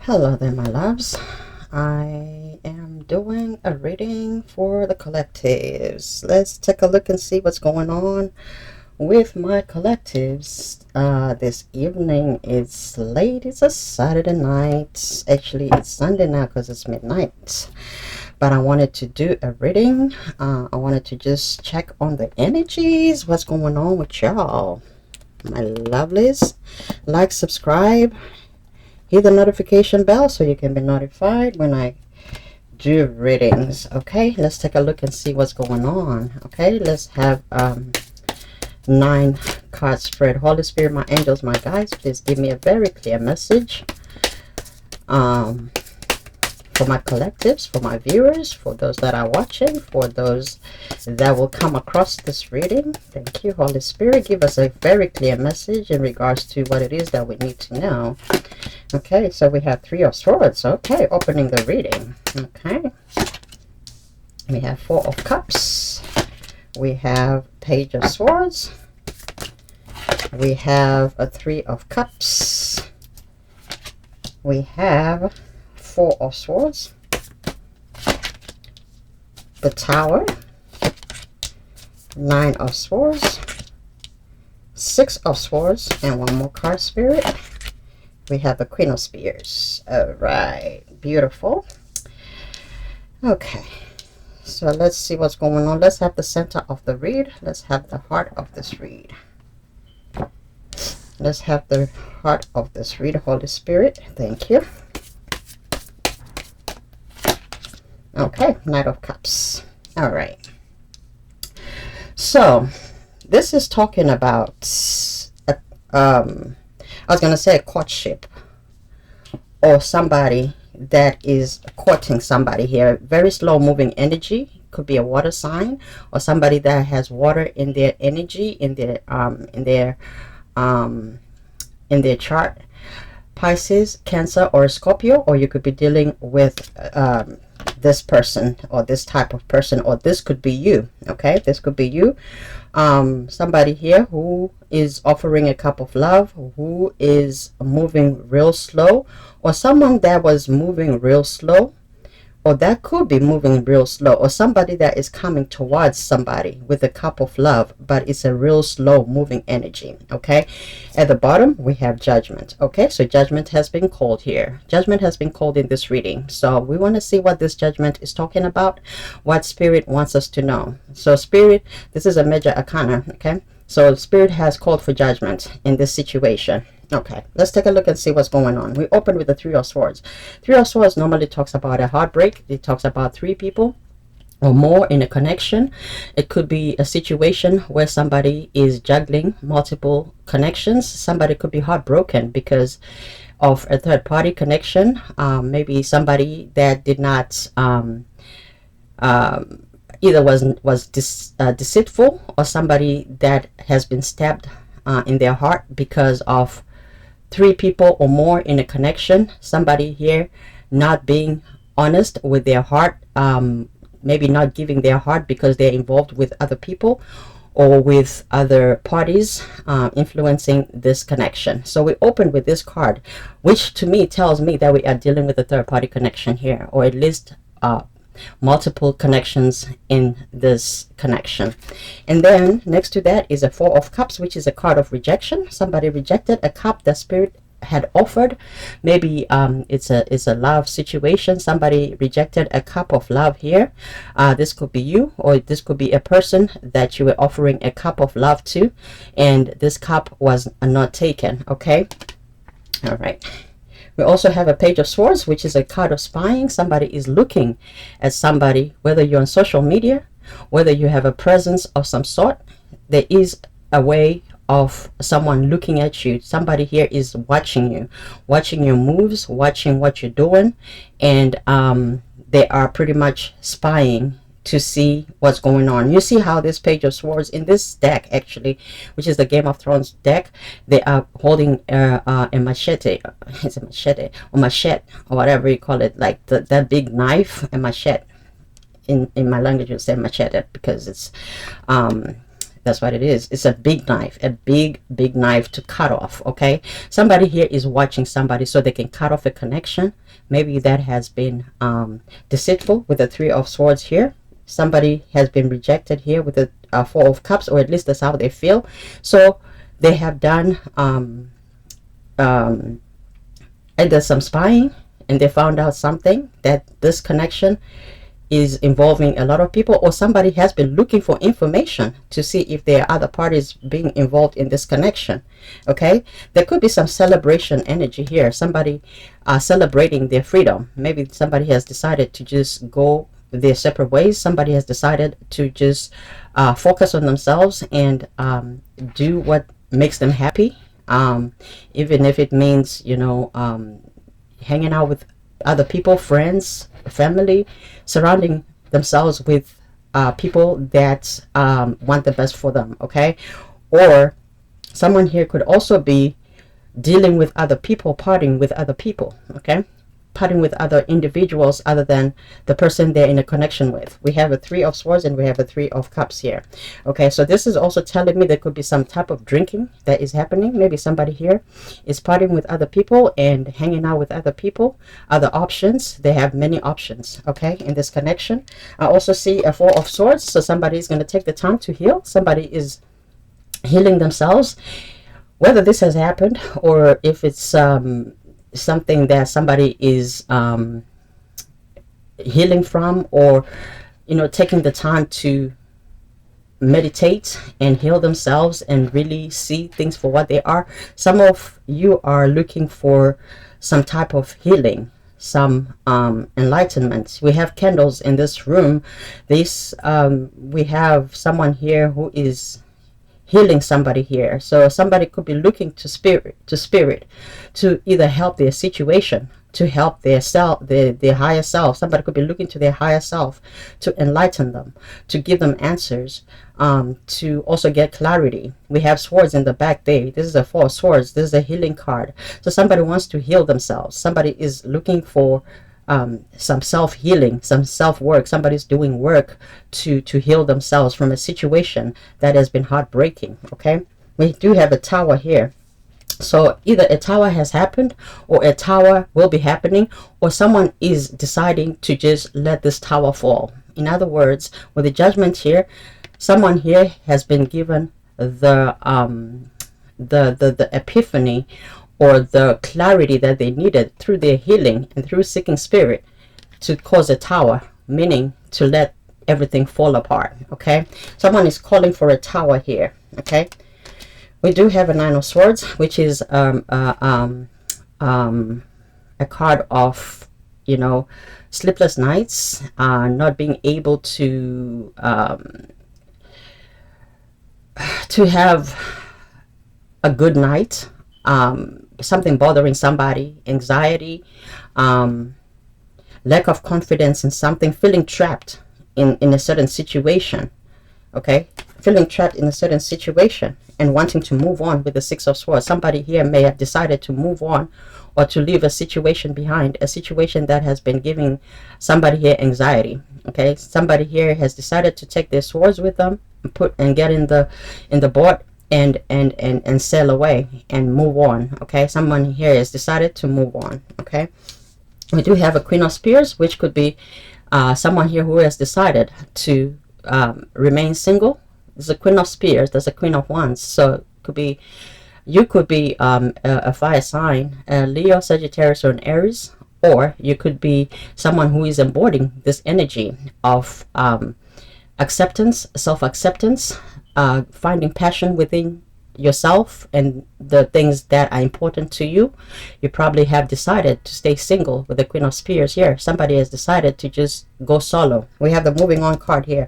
Hello there, my loves. I am doing a reading for the collectives. Let's take a look and see what's going on with my collectives. This evening, it's late. It's a Saturday night. Actually, it's Sunday now because it's midnight. But I wanted to do a reading. I wanted to just check on the energies. What's going on with y'all, my lovelies? Like, subscribe, hit the notification bell so you can be notified when I do readings. Okay, let's take a look and see what's going on. Okay, let's have 9 card spread. Holy Spirit, my angels, my guides, please give me a very clear message for my collectives, for my viewers, for those that are watching, for those that will come across this reading. Thank you, Holy Spirit. Give us a very clear message in regards to what it is that we need to know. Okay, so we have 3 of Swords. Okay, opening the reading. Okay, we have 4 of Cups. We have Page of Swords. We have a 3 of Cups. We have 4 of Swords. The Tower. 9 of Swords. 6 of Swords. And 1 more card, Spirit. We have the Queen of Spears. All right, beautiful. Okay, so let's see what's going on. Let's have the center of the read. Let's have the heart of this read. Let's have the heart of this read. Holy Spirit, thank you. Okay, Knight of Cups. All right, so this is talking about I was going to say a courtship, or somebody that is courting somebody here. Very slow moving energy. Could be a water sign, or somebody that has water in their energy, in their chart. Pisces, Cancer, or Scorpio, or you could be dealing with this person or this type of person, or this could be you. Okay, this could be you. Somebody here who is offering a cup of love, who is moving real slow, or someone that was moving real slow, or that could be moving real slow, or somebody that is coming towards somebody with a cup of love, but it's a real slow moving energy. Okay, at the bottom we have Judgment. Okay, so Judgment has been called here. Judgment has been called in this reading, so we want to see what this Judgment is talking about, what Spirit wants us to know. So Spirit, this is a major arcana. Okay, so Spirit has called for judgment in this situation. Okay, let's take a look and see what's going on. We open with the 3 of Swords. 3 of Swords normally talks about a heartbreak. It talks about 3 people or more in a connection. It could be a situation where somebody is juggling multiple connections. Somebody could be heartbroken because of a third-party connection. Maybe somebody that did not either was deceitful, or somebody that has been stabbed in their heart because of 3 people or more in a connection. Somebody here not being honest with their heart, maybe not giving their heart because they're involved with other people or with other parties influencing this connection. So we open with this card, which to me tells me that we are dealing with a third-party connection here, or at least multiple connections in this connection. And then next to that is a 4 of Cups, which is a card of rejection. Somebody rejected a cup that Spirit had offered. Maybe it's a love situation. Somebody rejected a cup of love here. This could be you, or this could be a person that you were offering a cup of love to, and this cup was not taken. Okay, all right. We also have a Page of Swords, which is a card of spying. Somebody is looking at somebody, whether you're on social media, whether you have a presence of some sort. There is a way of someone looking at you. Somebody here is watching you, watching your moves, watching what you're doing, and they are pretty much spying to see what's going on. You see how this Page of Swords in this deck, actually, which is the Game of Thrones deck, they are holding a machete. It's a machete, or machete, or whatever you call it, like that big knife, a machete. In my language you say machete, because it's That's what it is. It's a big knife, a big knife to cut off. Okay, somebody here is watching somebody so they can cut off a connection. Maybe that has been deceitful with the Three of Swords here. Somebody has been rejected here with the Four of Cups, or at least that's how they feel. So they have done either some spying, and they found out something, that this connection is involving a lot of people, or somebody has been looking for information to see if there are other parties being involved in this connection. Okay, there could be some celebration energy here. Somebody celebrating their freedom. Maybe somebody has decided to just go their separate ways. Somebody has decided to just focus on themselves and do what makes them happy, even if it means, you know, hanging out with other people, friends, family, surrounding themselves with people that want the best for them. Okay, or someone here could also be dealing with other people, partying with other people. Okay, partying with other individuals other than the person they're in a connection with. We have a Three of Swords and we have a Three of Cups here. Okay, so this is also telling me there could be some type of drinking that is happening. Maybe somebody here is partying with other people and hanging out with other people. Other options, they have many options, okay, in this connection. I also see a Four of Swords, so somebody is going to take the time to heal. Somebody is healing themselves. Whether this has happened or if it's something that somebody is healing from, or, you know, taking the time to meditate and heal themselves and really see things for what they are. Some of you are looking for some type of healing, some enlightenment. We have candles in this room. This we have someone here who is healing somebody here. So somebody could be looking to spirit to either help their situation, to help their self, their higher self. Somebody could be looking to their higher self to enlighten them, to give them answers, to also get clarity. We have swords in the back there. This is a Four of Swords. This is a healing card. So somebody wants to heal themselves. Somebody is looking for some self-healing, some self-work. Somebody's doing work to heal themselves from a situation that has been heartbreaking. Okay, we do have a Tower here. So either a tower has happened, or a tower will be happening, or someone is deciding to just let this tower fall. In other words, with the Judgment here, someone here has been given the epiphany, or the clarity that they needed through their healing and through seeking spirit, to cause a tower, meaning to let everything fall apart. Okay, someone is calling for a tower here. Okay, we do have a Nine of Swords, which is a card of, you know, sleepless nights, not being able to have a good night, something bothering somebody, anxiety, lack of confidence in something, feeling trapped in a certain situation. Okay, feeling trapped in a certain situation and wanting to move on with the Six of Swords. Somebody here may have decided to move on, or to leave a situation behind, a situation that has been giving somebody here anxiety. Okay, somebody here has decided to take their swords with them and get in the boat and sail away and move on. Okay, someone here has decided to move on. Okay, we do have a Queen of Spears, which could be someone here who has decided to remain single. There's a Queen of Spears, there's a Queen of Wands. So it could be, you could be a fire sign, a Leo, Sagittarius, or an Aries, or you could be someone who is embodying this energy of acceptance, self-acceptance, finding passion within yourself and the things that are important to you. You probably have decided to stay single with the Queen of Spears here. Somebody has decided to just go solo. We have the moving on card here.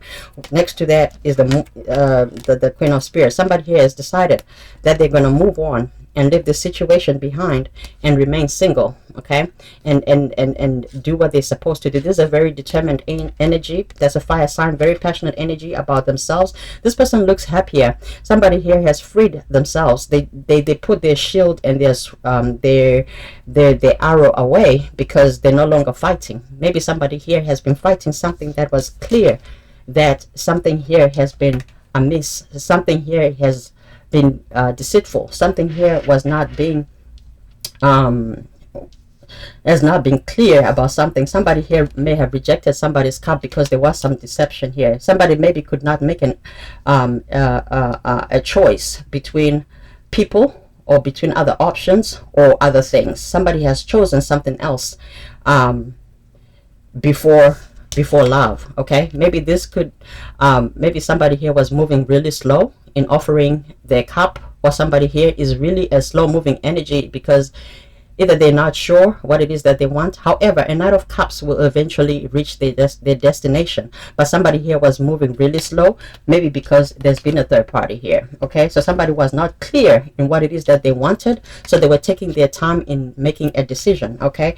Next to that is the Queen of Spears. Somebody here has decided that they're going to move on and leave the situation behind and remain single. Okay, and do what they're supposed to do. This is a very determined energy. That's a fire sign, very passionate energy about themselves. This person looks happier. Somebody here has freed themselves. They put their shield and their arrow away because they're no longer fighting. Maybe somebody here has been fighting something that was clear, that something here has been amiss. Something here has been deceitful. Something here was not being has not been clear about something. Somebody here may have rejected somebody's cup because there was some deception here. Somebody maybe could not make a choice between people or between other options or other things. Somebody has chosen something else before love. Okay, maybe this could maybe somebody here was moving really slow in offering their cup, or somebody here is really a slow moving energy because either they're not sure what it is that they want. However, a Knight of Cups will eventually reach their destination. But somebody here was moving really slow, maybe because there's been a third party here. Okay, so somebody was not clear in what it is that they wanted, so they were taking their time in making a decision. Okay,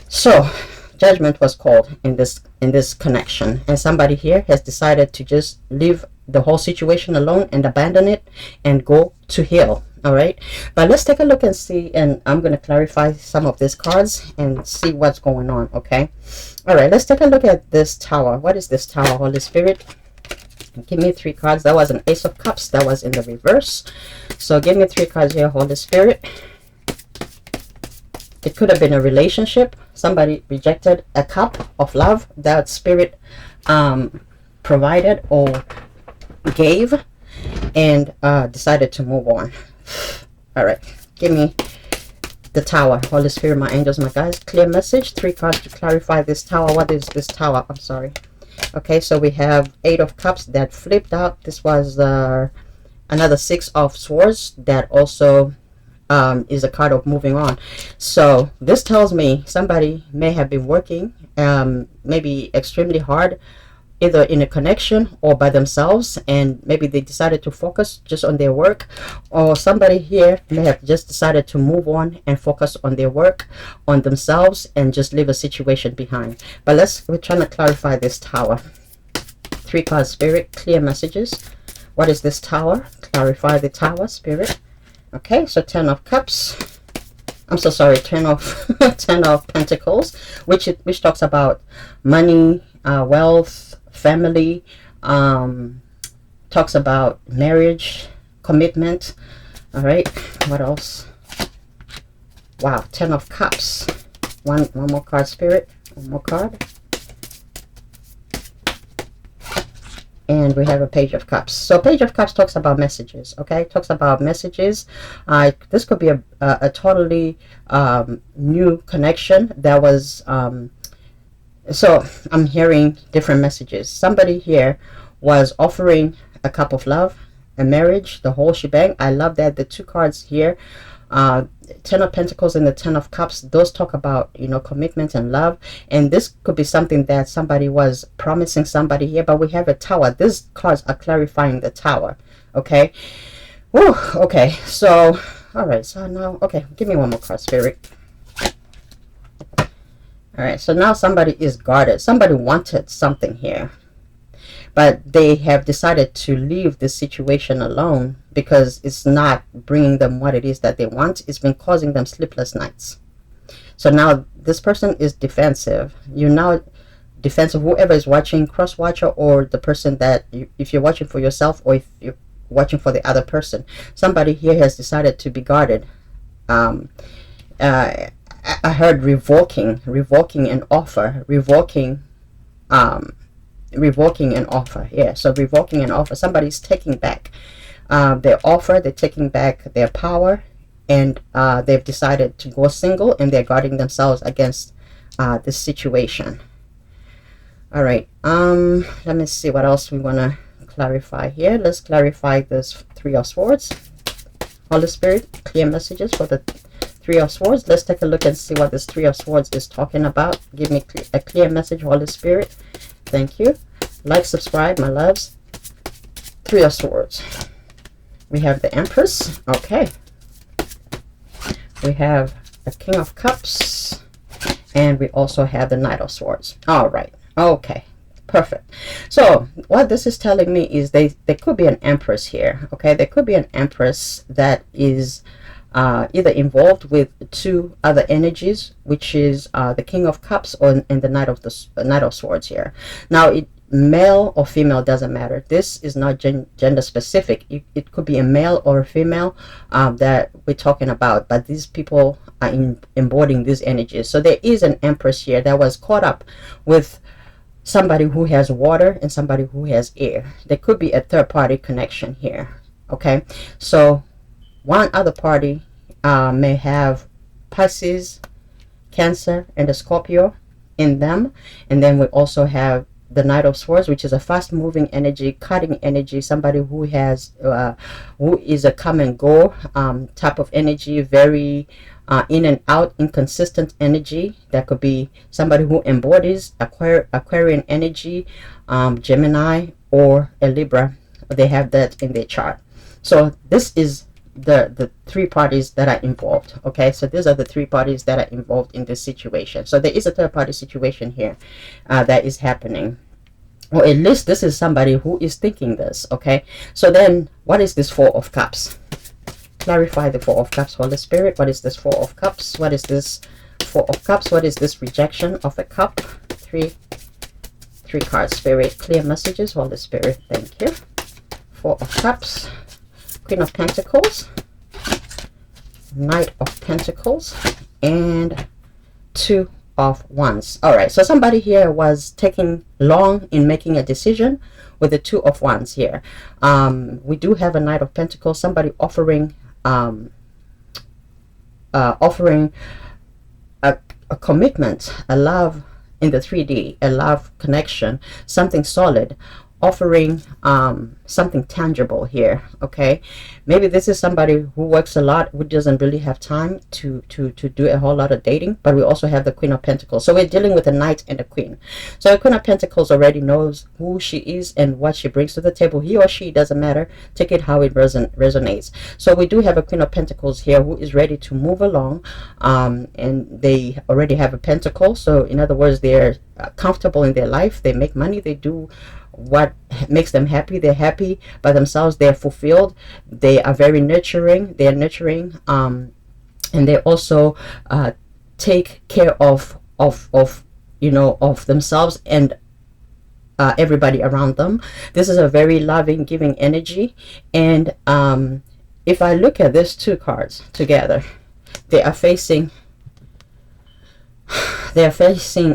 so judgment was called in this connection, and somebody here has decided to just leave the whole situation alone and abandon it and go to heal. All right, but let's take a look and see, and I'm going to clarify some of these cards and see what's going on. Okay, all right, let's take a look at this Tower. What is this Tower? Holy Spirit, give me 3 cards. That was an Ace of Cups. That was in the reverse. So give me 3 cards here, Holy Spirit. It could have been a relationship. Somebody rejected a cup of love that Spirit provided or gave, and decided to move on. All right, give me the Tower. Holy Spirit, my angels, my guides, clear message. 3 cards to clarify this Tower. What is this Tower? I'm sorry. Okay, so we have 8 of Cups that flipped out. This was another 6 of Swords that also is a card of moving on. So this tells me somebody may have been working maybe extremely hard, either in a connection or by themselves, and maybe they decided to focus just on their work, or somebody here may have just decided to move on and focus on their work, on themselves, and just leave a situation behind. But we're trying to clarify this Tower. 3 cards, Spirit, clear messages. What is this Tower? Clarify the Tower, Spirit. Okay, so 10 of Cups. I'm so sorry, 10 of 10 of Pentacles, which talks about money, wealth, family, talks about marriage, commitment. All right, what else? Wow, 10 of Cups. One more card, Spirit. One more card. And we have a Page of Cups. So Page of Cups talks about messages. Okay, talks about messages. This could be a totally new connection that was so I'm hearing different messages. Somebody here was offering a cup of love, a marriage, the whole shebang. I love that. The 2 cards here, 10 of Pentacles and the 10 of Cups, those talk about, you know, commitment and love. And this could be something that somebody was promising somebody here, but we have a Tower. These cards are clarifying the Tower. Okay. Whew, okay, so all right, so now, okay, give me one more card, Spirit. All right, so now somebody is guarded. Somebody wanted something here, but they have decided to leave this situation alone because it's not bringing them what it is that they want. It's been causing them sleepless nights. So now this person is defensive. You're now defensive. Whoever is watching, cross-watcher, or the person that, if you're watching for yourself or if you're watching for the other person, somebody here has decided to be guarded. I heard revoking an offer, revoking an offer. Yeah, so revoking an offer. Somebody's taking back their offer. They're taking back their power, and they've decided to go single, and they're guarding themselves against this situation. All right, let me see what else we want to clarify here. Let's clarify this 3 of Swords. Holy Spirit, clear messages for the 3 of Swords. Let's take a look and see what this 3 of Swords is talking about. Give me a clear message, Holy Spirit. Thank you. Like, subscribe, my loves. 3 of Swords. We have the Empress. Okay. We have the King of Cups. And we also have the Knight of Swords. All right. Okay. Perfect. So what this is telling me is there could be an Empress here. Okay. There could be an Empress that is either involved with 2 other energies, which is the King of Cups and the Knight of Swords here. Now male or female, doesn't matter. This is not gender specific. It could be a male or a female that we're talking about, but these people are embodying these energies. So there is an empress here that was caught up with somebody who has water and somebody who has air. There could be a third party connection here. Okay, so one other party may have Pisces, Cancer, and a Scorpio in them. And then we also have the Knight of Swords, which is a fast moving energy, cutting energy, somebody who has who is a come and go type of energy, very in and out, inconsistent energy. That could be somebody who embodies Aquarian energy, Gemini, or a Libra. They have that in their chart. So this is the three parties that are involved. Okay, so these are the three parties that are involved in this situation. So there is a third party situation here that is happening, or at least this is somebody who is thinking this. Okay, so then what is this Four of Cups? Clarify the Four of Cups, Holy Spirit. What is this Four of Cups? What is this Four of Cups? What is this rejection of a cup? Three cards, Spirit. Clear messages, Holy Spirit. Thank you. Four of Cups, Queen of Pentacles, Knight of Pentacles, and Two of Wands. All right, so somebody here was taking long in making a decision with the Two of Wands here. We do have a Knight of Pentacles, somebody offering offering a commitment, a love in the 3D, a love connection, something solid, offering something tangible here. Okay, maybe this is somebody who works a lot, who doesn't really have time to do a whole lot of dating. But we also have the Queen of Pentacles, so we're dealing with a Knight and a Queen. So the Queen of Pentacles already knows who she is and what she brings to the table. He or she, doesn't matter, take it how it resonates. So we do have a Queen of Pentacles here who is ready to move along, and they already have a pentacle. So in other words, they're comfortable in their life, they make money, they do what makes them happy, they're happy by themselves, they're fulfilled, they are very nurturing, they're nurturing, and they also take care of you know, of themselves and everybody around them. This is a very loving, giving energy. And if I look at these two cards together, they are facing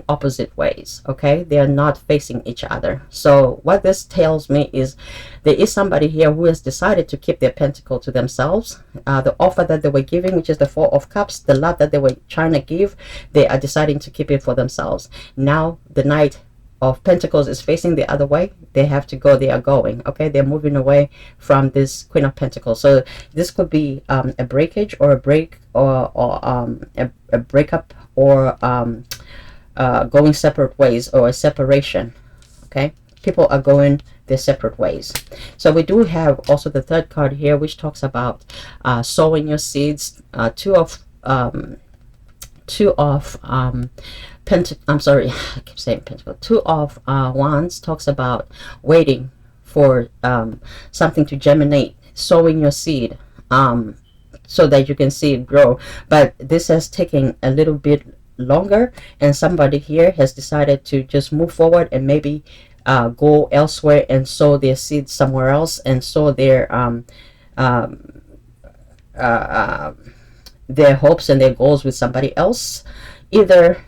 opposite ways. Okay, they are not facing each other. So what this tells me is there is somebody here who has decided to keep their pentacle to themselves. The offer that they were giving, which is the Four of Cups, the love that they were trying to give, they are deciding to keep it for themselves. Now the Knight of Pentacles is facing the other way. They have to go, they are going. Okay, they're moving away from this Queen of Pentacles. So this could be a breakage or a break, or a breakup, or going separate ways, or a separation. Okay, people are going their separate ways. So we do have also the third card here, which talks about sowing your seeds. Two of I'm sorry, I keep saying Pentacle. Two of Wands talks about waiting for something to germinate, sowing your seed, so that you can see it grow. But this has taken a little bit longer, and somebody here has decided to just move forward and maybe go elsewhere and sow their seeds somewhere else, and sow their hopes and their goals with somebody else, either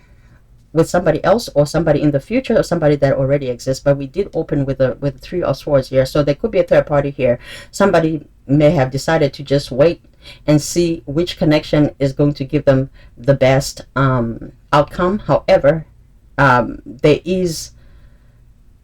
with somebody else or somebody in the future, or somebody that already exists. But we did open with the Three of Swords here, so there could be a third party here. Somebody may have decided to just wait and see which connection is going to give them the best outcome. However, there is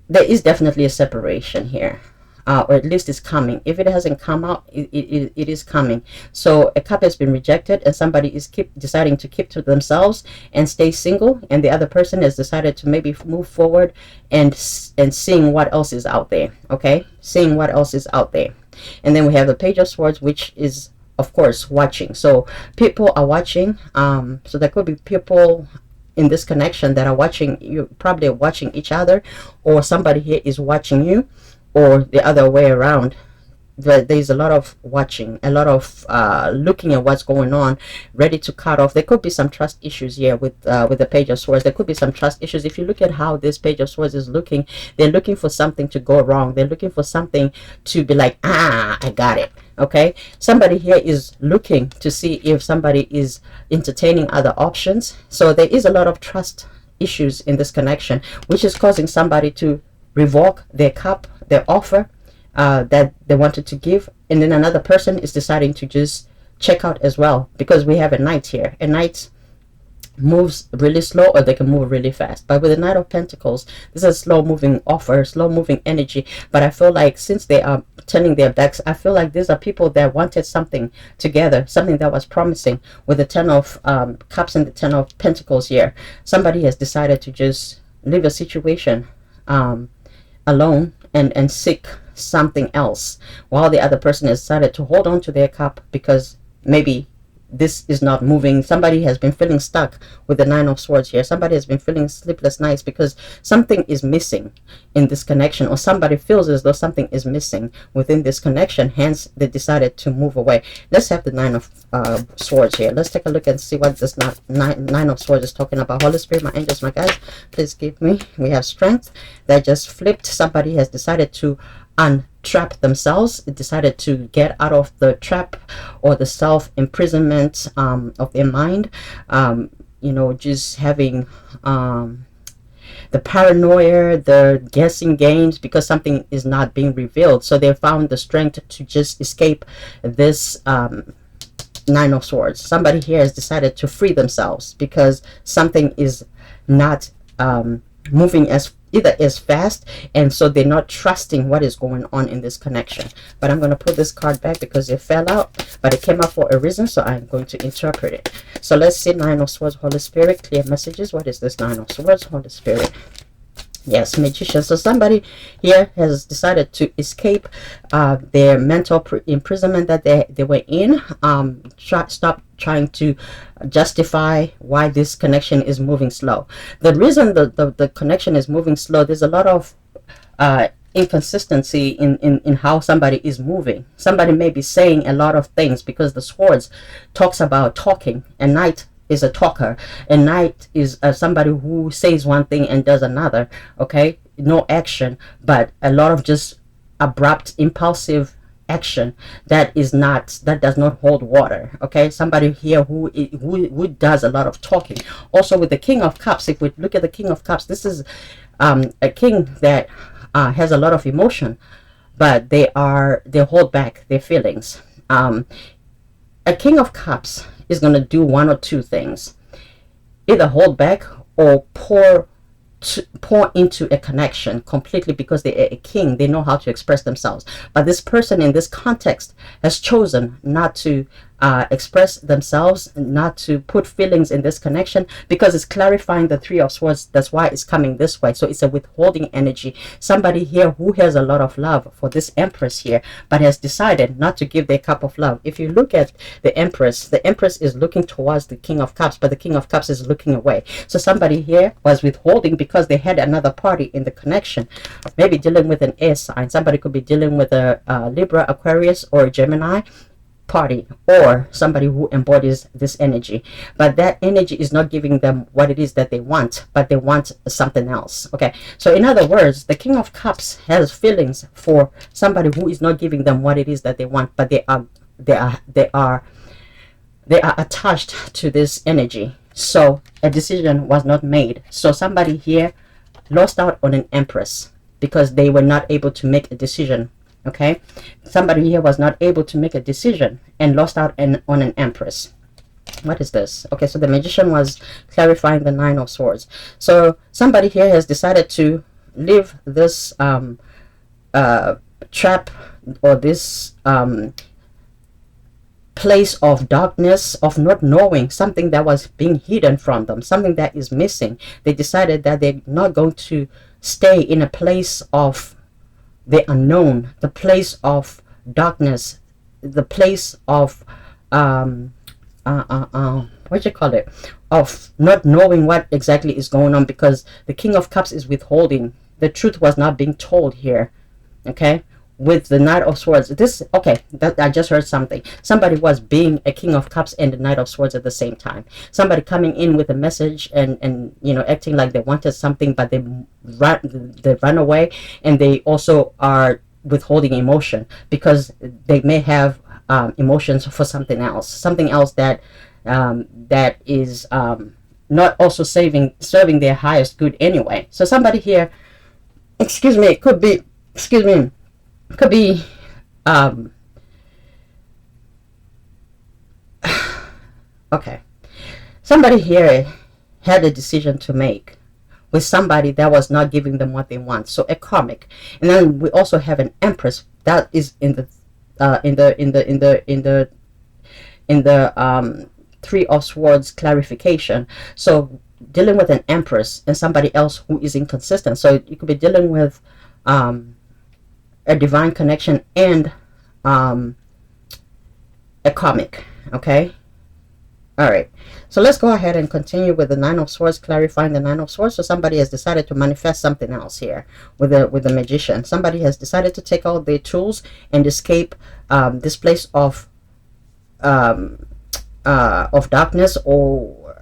definitely a separation here, or at least it's coming. If it hasn't come out, it is coming. So a cup has been rejected, and somebody is deciding to keep to themselves and stay single, and the other person has decided to maybe move forward and seeing what else is out there. Okay, seeing what else is out there. And then we have the Page of Swords, which is, of course, watching. So people are watching. So there could be people in this connection that are watching. You probably are watching each other, or somebody here is watching you, or the other way around. there's a lot of watching, a lot of looking at what's going on, ready to cut off. There could be some trust issues here with the Page of Swords. There could be some trust issues. If you look at how this Page of Swords is looking, they're looking for something to go wrong. They're looking for something to be like, I got it. Okay, somebody here is looking to see if somebody is entertaining other options. So there is a lot of trust issues in this connection, which is causing somebody to revoke their cup, their offer that they wanted to give, and then another person is deciding to just check out as well, because we have a Knight here. A Knight moves really slow, or they can move really fast. But with the Knight of Pentacles, this is a slow moving offer, slow moving energy. But I feel like since they are turning their backs, I feel like these are people that wanted something together, something that was promising. With the Ten of Cups and the Ten of Pentacles here, somebody has decided to just leave a situation alone and seek something else, while the other person has decided to hold on to their cup because maybe this is not moving. Somebody has been feeling stuck with the Nine of Swords here. Somebody has been feeling sleepless nights because something is missing in this connection, or somebody feels as though something is missing within this connection. Hence, they decided to move away. Let's have the Nine of Swords here. Let's take a look and see what this Nine of Swords is talking about. Holy Spirit, my angels, my guides, please give me. We have Strength that just flipped. Somebody has decided to untrap themselves, decided to get out of the trap or the self-imprisonment of their mind. You know, just having the paranoia, the guessing games, because something is not being revealed. So they found the strength to just escape this Nine of Swords. Somebody here has decided to free themselves because something is not moving either as fast, and so they're not trusting what is going on in this connection. But I'm going to put this card back because it fell out, but it came out for a reason, so I'm going to interpret it. So let's see. Nine of Swords, Holy Spirit, clear messages. What is this Nine of Swords, Holy Spirit? Yes, Magician. So somebody here has decided to escape their mental imprisonment that they were in. Stop trying to justify why this connection is moving slow. The reason the connection is moving slow, there's a lot of inconsistency in how somebody is moving. Somebody may be saying a lot of things, because the Swords talks about talking, and Knight is a talker, and Knight is somebody who says one thing and does another. Okay, no action, but a lot of just abrupt, impulsive action that does not hold water. Okay, somebody here who does a lot of talking. Also with the King of Cups, if we look at the King of Cups, this is a king that has a lot of emotion, but they hold back their feelings. A King of Cups is going to do one or two things: either hold back or pour into a connection completely, because they're a king. They know how to express themselves. But this person in this context has chosen not to express themselves, not to put feelings in this connection, because it's clarifying the Three of Swords. That's why it's coming this way. So it's a withholding energy. Somebody here who has a lot of love for this Empress here, but has decided not to give their cup of love. If you look at the Empress is looking towards the King of Cups, but the King of Cups is looking away. So somebody here was withholding because they had another party in the connection, maybe dealing with an air sign. Somebody could be dealing with a Libra, Aquarius, or a Gemini party, or somebody who embodies this energy, but that energy is not giving them what it is that they want, but they want something else. Okay, so in other words, the King of Cups has feelings for somebody who is not giving them what it is that they want, but they are attached to this energy. So a decision was not made. So somebody here lost out on an Empress because they were not able to make a decision. Okay, somebody here was not able to make a decision and lost out on an Empress. What is this? Okay, so the Magician was clarifying the Nine of Swords. So somebody here has decided to leave this trap, or this place of darkness, of not knowing, something that was being hidden from them, something that is missing. They decided that they're not going to stay in a place of the unknown, the place of darkness, the place of what you call it, of not knowing what exactly is going on, because the King of Cups is withholding. The truth was not being told here. Okay, with the Knight of Swords. This, okay, that, I just heard something. Somebody was being a King of Cups and the Knight of Swords at the same time. Somebody coming in with a message and you know, acting like they wanted something, but they run away, and they also are withholding emotion because they may have emotions for something else that that is not also serving their highest good anyway. So somebody here, excuse me, it could be, excuse me, could be okay, somebody here had a decision to make with somebody that was not giving them what they want, so a karmic. And then we also have an Empress that is in the Three of Swords clarification. So dealing with an Empress and somebody else who is inconsistent. So you could be dealing with a divine connection and a karmic. Okay, all right, so let's go ahead and continue with the Nine of Swords, clarifying the Nine of Swords. So somebody has decided to manifest something else here with the Magician. Somebody has decided to take out their tools and escape this place of darkness, or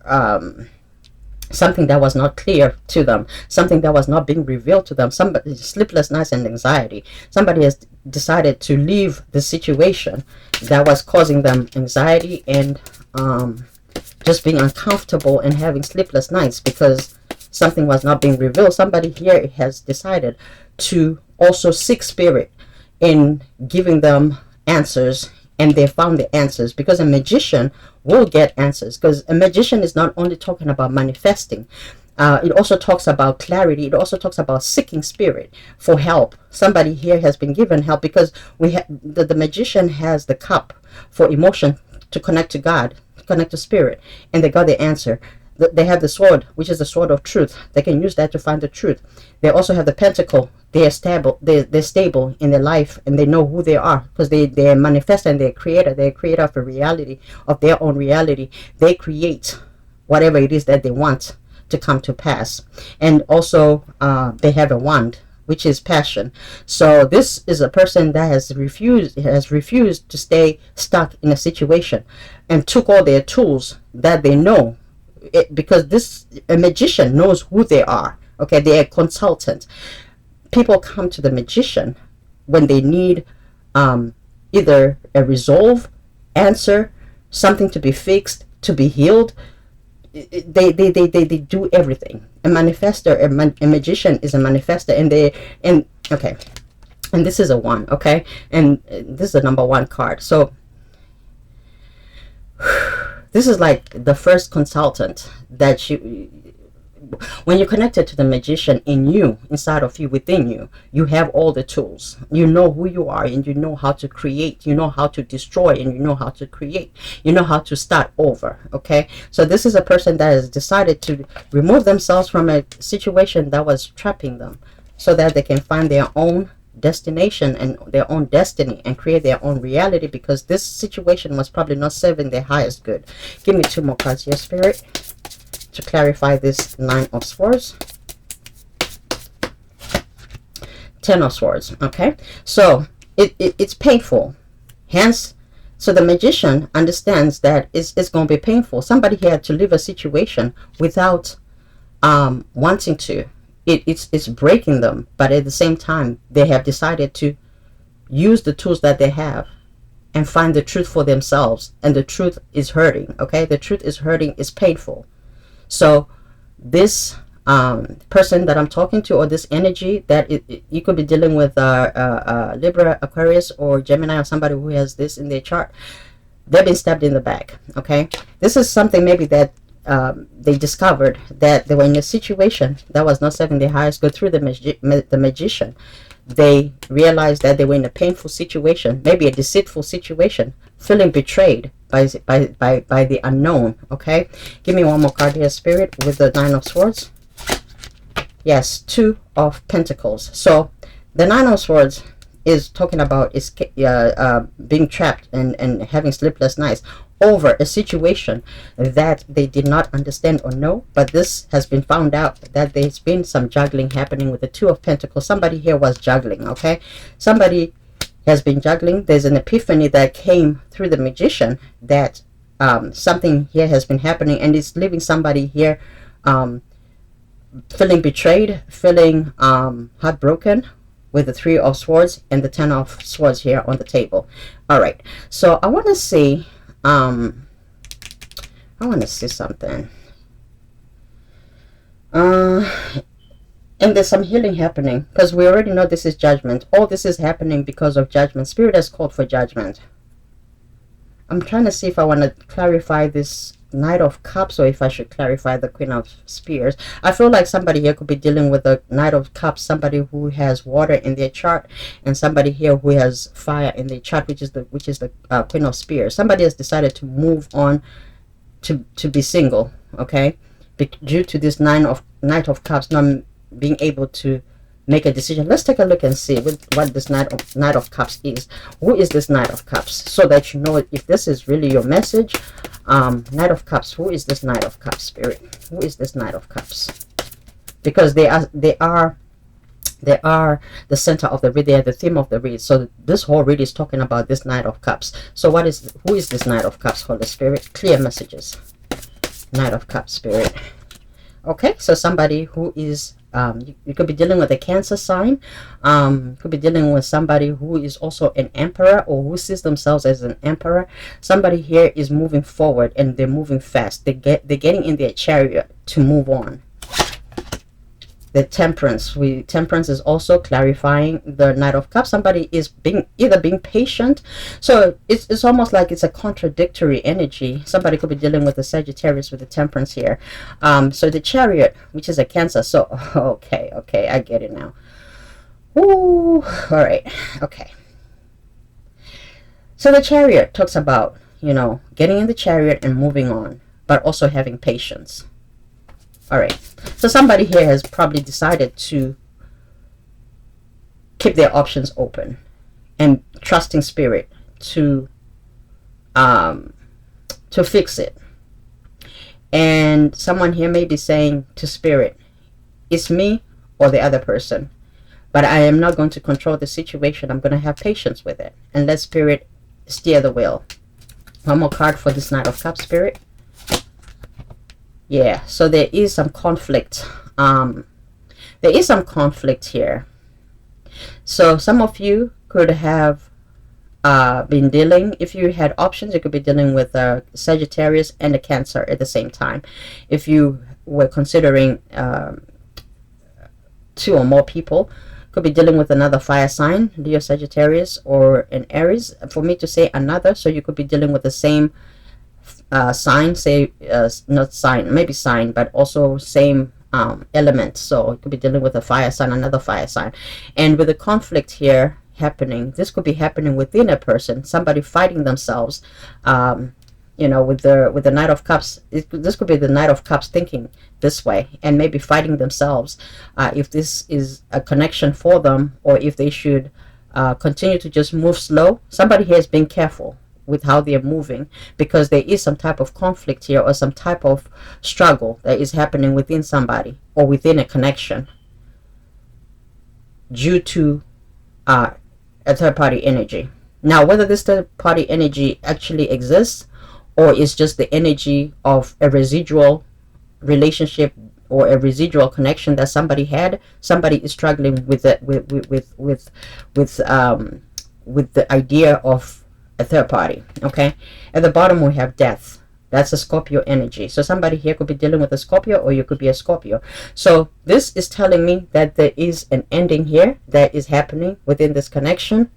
something that was not clear to them, something that was not being revealed to them, somebody, sleepless nights and anxiety. Somebody has decided to leave the situation that was causing them anxiety and just being uncomfortable and having sleepless nights because something was not being revealed. Somebody here has decided to also seek spirit in giving them answers, and they found the answers, because a magician will get answers, because a magician is not only talking about manifesting, it also talks about clarity. It also talks about seeking spirit for help. Somebody here has been given help because we have the magician has the cup for emotion to connect to God, to connect to spirit, and they got the answer. They have the sword, which is the sword of truth. They can use that to find the truth. They also have the pentacle. They are stable. They're stable in their life, and they know who they are because they manifest, and they're creator. They're creator of a reality, of their own reality. They create whatever it is that they want to come to pass. And also they have a wand, which is passion. So this is a person that has refused to stay stuck in a situation and took all their tools that they know. Because a magician knows who they are. Okay, they're a consultant. People come to the magician when they need either a resolve, answer, something to be fixed, to be healed. They do everything. A manifester, a magician is a manifester, okay, and this is a 1. Okay, and this is the number 1 card. So this is like the first consultant that when you're connected to the magician in you, inside of you, within you, you have all the tools. You know who you are, and you know how to create. You know how to destroy, and you know how to create. You know how to start over. Okay, so this is a person that has decided to remove themselves from a situation that was trapping them, so that they can find their own destination and their own destiny and create their own reality, because this situation was probably not serving their highest good. Give me 2 more cards here, Spirit, to clarify this 9 of Swords. 10 of Swords. Okay, so it's painful, hence, so the magician understands that it's going to be painful. Somebody here had to leave a situation without wanting to. It's breaking them, but at the same time they have decided to use the tools that they have and find the truth for themselves, and the truth is hurting. Okay, the truth is hurting, is painful. So this person that I'm talking to, or this energy that you could be dealing with Libra, Aquarius, or Gemini, or somebody who has this in their chart, they've been stabbed in the back. Okay, this is something maybe that they discovered, that they were in a situation that was not serving their highest good through the magician. They realized that they were in a painful situation, maybe a deceitful situation, feeling betrayed by the unknown. Okay, give me 1 more card here, Spirit, with the 9 of Swords. Yes, 2 of Pentacles. So the 9 of Swords is talking about being trapped and having sleepless nights over a situation that they did not understand or know, but this has been found out that there's been some juggling happening with the 2 of Pentacles. Somebody here was juggling. Okay, somebody has been juggling. There's an epiphany that came through the magician that something here has been happening, and it's leaving somebody here feeling betrayed, feeling heartbroken, with the 3 of Swords and the 10 of Swords here on the table. All right, so I want to see something. And there's some healing happening, because we already know this is judgment. All this is happening because of judgment. Spirit has called for judgment. I'm trying to see if I want to clarify this Knight of Cups, or if I should clarify the Queen of Spears. I feel like somebody here could be dealing with the Knight of Cups, somebody who has water in their chart, and somebody here who has fire in their chart, which is the Queen of Spears. Somebody has decided to move on to be single, okay, due to this Knight of Cups not being able to make a decision. Let's take a look and see what this Knight of Cups is. Who is this Knight of Cups, so that you know if this is really your message. Knight of Cups. Who is this Knight of Cups, Spirit? Who is this Knight of Cups? Because they are the center of the read. They are the theme of the read. So this whole read is talking about this Knight of Cups. So who is this Knight of Cups, Holy Spirit? Clear messages. Knight of Cups, Spirit. Okay, so somebody who is you could be dealing with a Cancer sign. Could be dealing with somebody who is also an emperor, or who sees themselves as an emperor. Somebody here is moving forward, and they're moving fast. They're getting in their chariot to move on. The Temperance. Temperance is also clarifying the Knight of Cups. Somebody is either being patient. So it's almost like it's a contradictory energy. Somebody could be dealing with the Sagittarius with the Temperance here. So the Chariot, which is a Cancer. So okay, I get it now. Ooh, all right, okay. So the Chariot talks about, getting in the chariot and moving on, but also having patience. All right, so somebody here has probably decided to keep their options open and trusting Spirit to fix it. And someone here may be saying to Spirit, it's me or the other person, but I am not going to control the situation. I'm going to have patience with it and let Spirit steer the wheel. One more card for this Knight of Cups, Spirit. Yeah, so there is some conflict. There is some conflict here. So some of you could have been dealing, if you had options, you could be dealing with a Sagittarius and a Cancer at the same time. If you were considering 2 or more people, could be dealing with another fire sign, Leo, Sagittarius, or an Aries. For me to say another, so you could be dealing with the same sign, say not sign, maybe sign, but also same element. So it could be dealing with a fire sign, another fire sign. And with the conflict here happening, this could be happening within a person, somebody fighting themselves, with the Knight of Cups. This could be the Knight of Cups thinking this way and maybe fighting themselves, if this is a connection for them, or if they should continue to just move slow. Somebody here is being careful with how they are moving, because there is some type of conflict here, or some type of struggle that is happening within somebody or within a connection due to a third-party energy. Now, whether this third-party energy actually exists, or is just the energy of a residual relationship or a residual connection that somebody had, somebody is struggling with it, with the idea of a third party. Okay, at the bottom we have Death. That's a Scorpio energy. So somebody here could be dealing with a Scorpio, or you could be a Scorpio. So this is telling me that there is an ending here that is happening within this connection.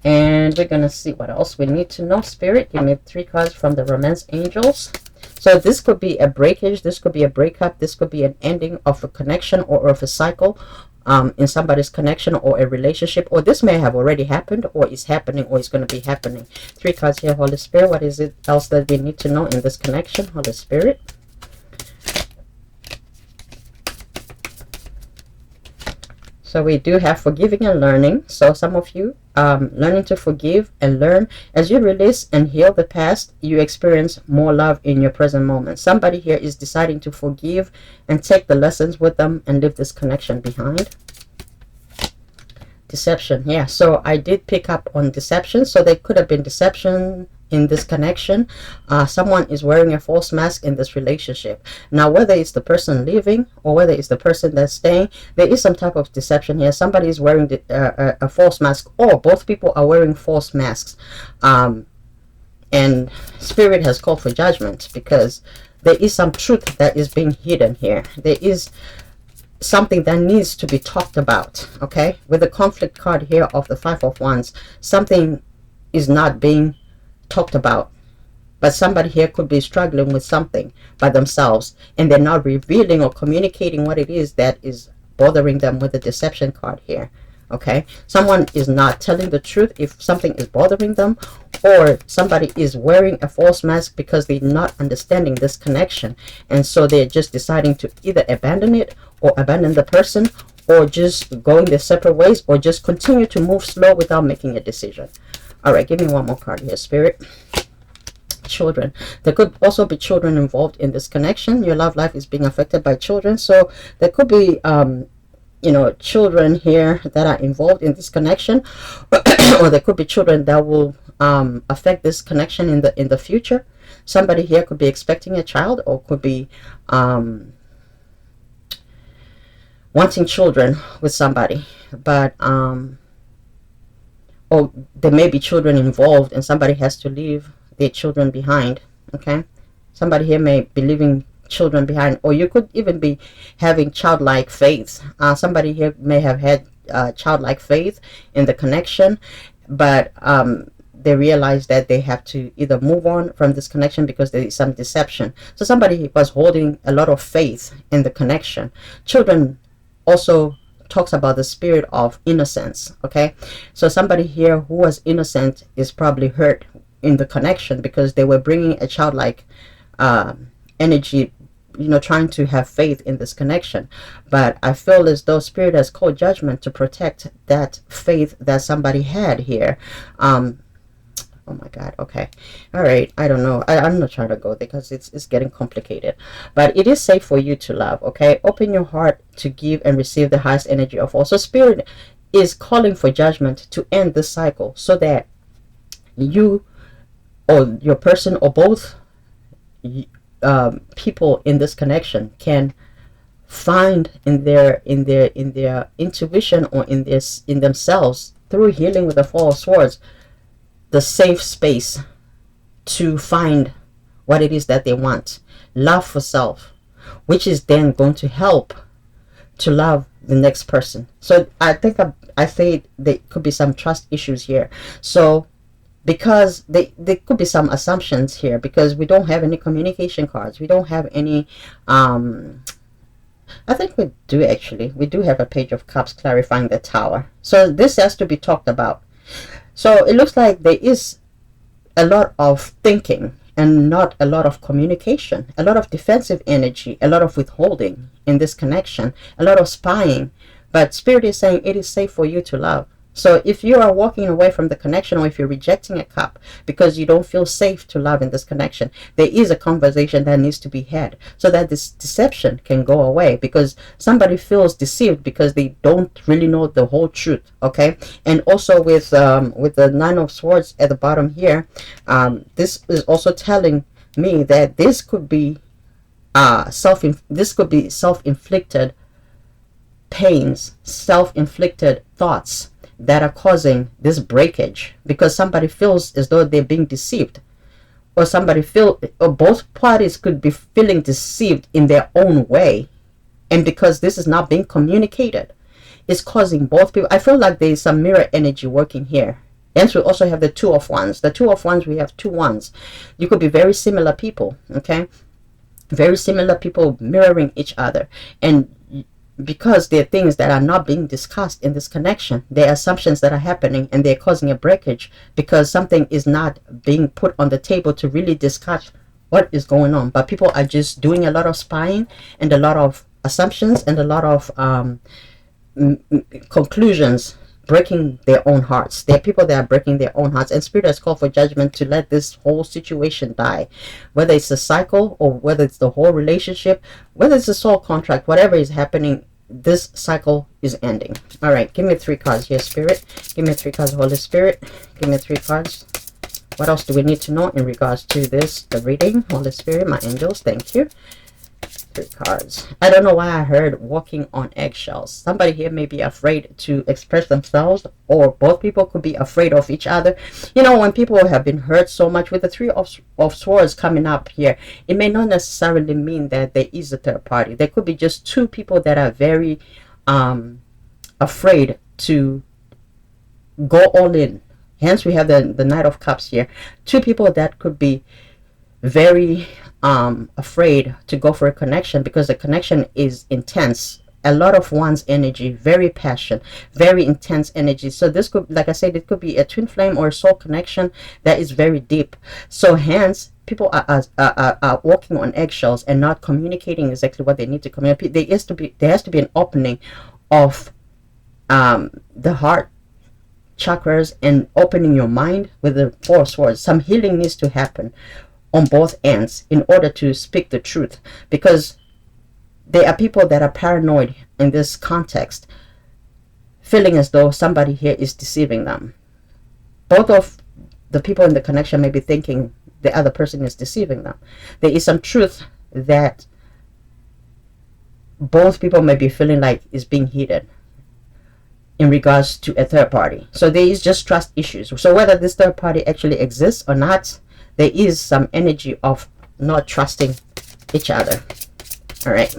And we're gonna see what else we need to know. Spirit, give me 3 cards from the Romance Angels. So this could be a breakage, this could be a breakup, this could be an ending of a connection or of a cycle in somebody's connection or a relationship, or this may have already happened, or is happening, or is going to be happening. 3 cards here, Holy Spirit. What is it else that we need to know in this connection, Holy Spirit? So we do have forgiving and learning. So some of you learning to forgive and learn. As you release and heal the past, you experience more love in your present moment. Somebody here is deciding to forgive and take the lessons with them and leave this connection behind. Deception. Yeah, so I did pick up on deception. So there could have been deception in this connection. Someone is wearing a false mask in this relationship. Now, whether it's the person leaving or whether it's the person that's staying, there is some type of deception here. Somebody is wearing a false mask, or both people are wearing false masks. And Spirit has called for judgment because there is some truth that is being hidden here. There is something that needs to be talked about. Okay, with the conflict card here of the Five of Wands, something is not being talked about, but somebody here could be struggling with something by themselves, and they're not revealing or communicating what it is that is bothering them with the deception card here. Okay, someone is not telling the truth if something is bothering them, or somebody is wearing a false mask because they're not understanding this connection, and so they're just deciding to either abandon it or abandon the person, or just going their separate ways, or just continue to move slow without making a decision. All right, give me one more card here, Spirit. Children. There could also be children involved in this connection. Your love life is being affected by children, so there could be you know, children here that are involved in this connection, or there could be children that will affect this connection in the future. Somebody here could be expecting a child, or could be wanting children with somebody, but or there may be children involved and somebody has to leave their children behind. Okay, somebody here may be leaving children behind, or you could even be having childlike faith. Somebody here may have had childlike faith in the connection, but they realize that they have to either move on from this connection because there is some deception. So somebody was holding a lot of faith in the connection. Children also talks about the spirit of innocence. Okay, so somebody here who was innocent is probably hurt in the connection because they were bringing a childlike energy, you know, trying to have faith in this connection. But I feel as though Spirit has called judgment to protect that faith that somebody had here. Oh my God. Okay. All right. I don't know. I'm not trying to go there because it's getting complicated. But it is safe for you to love. Okay. Open your heart to give and receive the highest energy of all. So Spirit is calling for judgment to end this cycle so that you or your person or both people in this connection can find in their intuition or in themselves, through healing with the Four of Swords, the safe space to find what it is that they want. Love for self, which is then going to help to love the next person. So I think I say there could be some trust issues here. So because there could be some assumptions here, because we don't have any communication cards. We don't have any I think we do actually. We do have a Page of Cups clarifying the Tower. So this has to be talked about. So it looks like there is a lot of thinking and not a lot of communication, a lot of defensive energy, a lot of withholding in this connection, a lot of spying. But Spirit is saying it is safe for you to love. So if you are walking away from the connection, or if you're rejecting a cup because you don't feel safe to love in this connection, there is a conversation that needs to be had so that this deception can go away, because somebody feels deceived because they don't really know the whole truth. Okay. And also with the Nine of Swords at the bottom here, this is also telling me that this could be self-inflicted pains, self-inflicted thoughts that are causing this breakage, because somebody feels as though they're being deceived, or or both parties could be feeling deceived in their own way, and because this is not being communicated, it's causing both people. I feel like there is some mirror energy working here. And we also have the Two of Wands. The Two of Wands, we have two wands. You could be very similar people. Okay, very similar people mirroring each other, and because there are things that are not being discussed in this connection, there are assumptions that are happening, and they're causing a breakage because something is not being put on the table to really discuss what is going on. But people are just doing a lot of spying and a lot of assumptions and a lot of conclusions, breaking their own hearts. There are people that are breaking their own hearts, and Spirit has called for judgment to let this whole situation die, whether it's a cycle or whether it's the whole relationship, whether it's a soul contract, whatever is happening. this cycle is ending. All right, give me 3 cards here, Spirit. Give me 3 cards, Holy Spirit. Give me 3 cards. What else do we need to know in regards to this, the reading? Holy Spirit, my angels, thank you. 3 cards. I don't know why I heard walking on eggshells. Somebody here may be afraid to express themselves, or both people could be afraid of each other. You know, when people have been hurt so much, with the 3 of Swords coming up here, it may not necessarily mean that there is a third party. There could be just 2 people that are very afraid to go all in. Hence, we have the Knight of Cups here. 2 people that could be very afraid to go for a connection, because the connection is intense. A lot of one's energy, very passion, very intense energy. So this could, like I said, it could be a twin flame or a soul connection that is very deep. So hence, people are walking on eggshells and not communicating exactly what they need to communicate. There has to be an opening of the heart chakras and opening your mind with the 4 of Swords. Some healing needs to happen on both ends in order to speak the truth, because there are people that are paranoid in this context, feeling as though somebody here is deceiving them. Both of the people in the connection may be thinking the other person is deceiving them. There is some truth that both people may be feeling like is being heated in regards to a third party. So there is just trust issues. So whether this third party actually exists or not, there is some energy of not trusting each other. All right,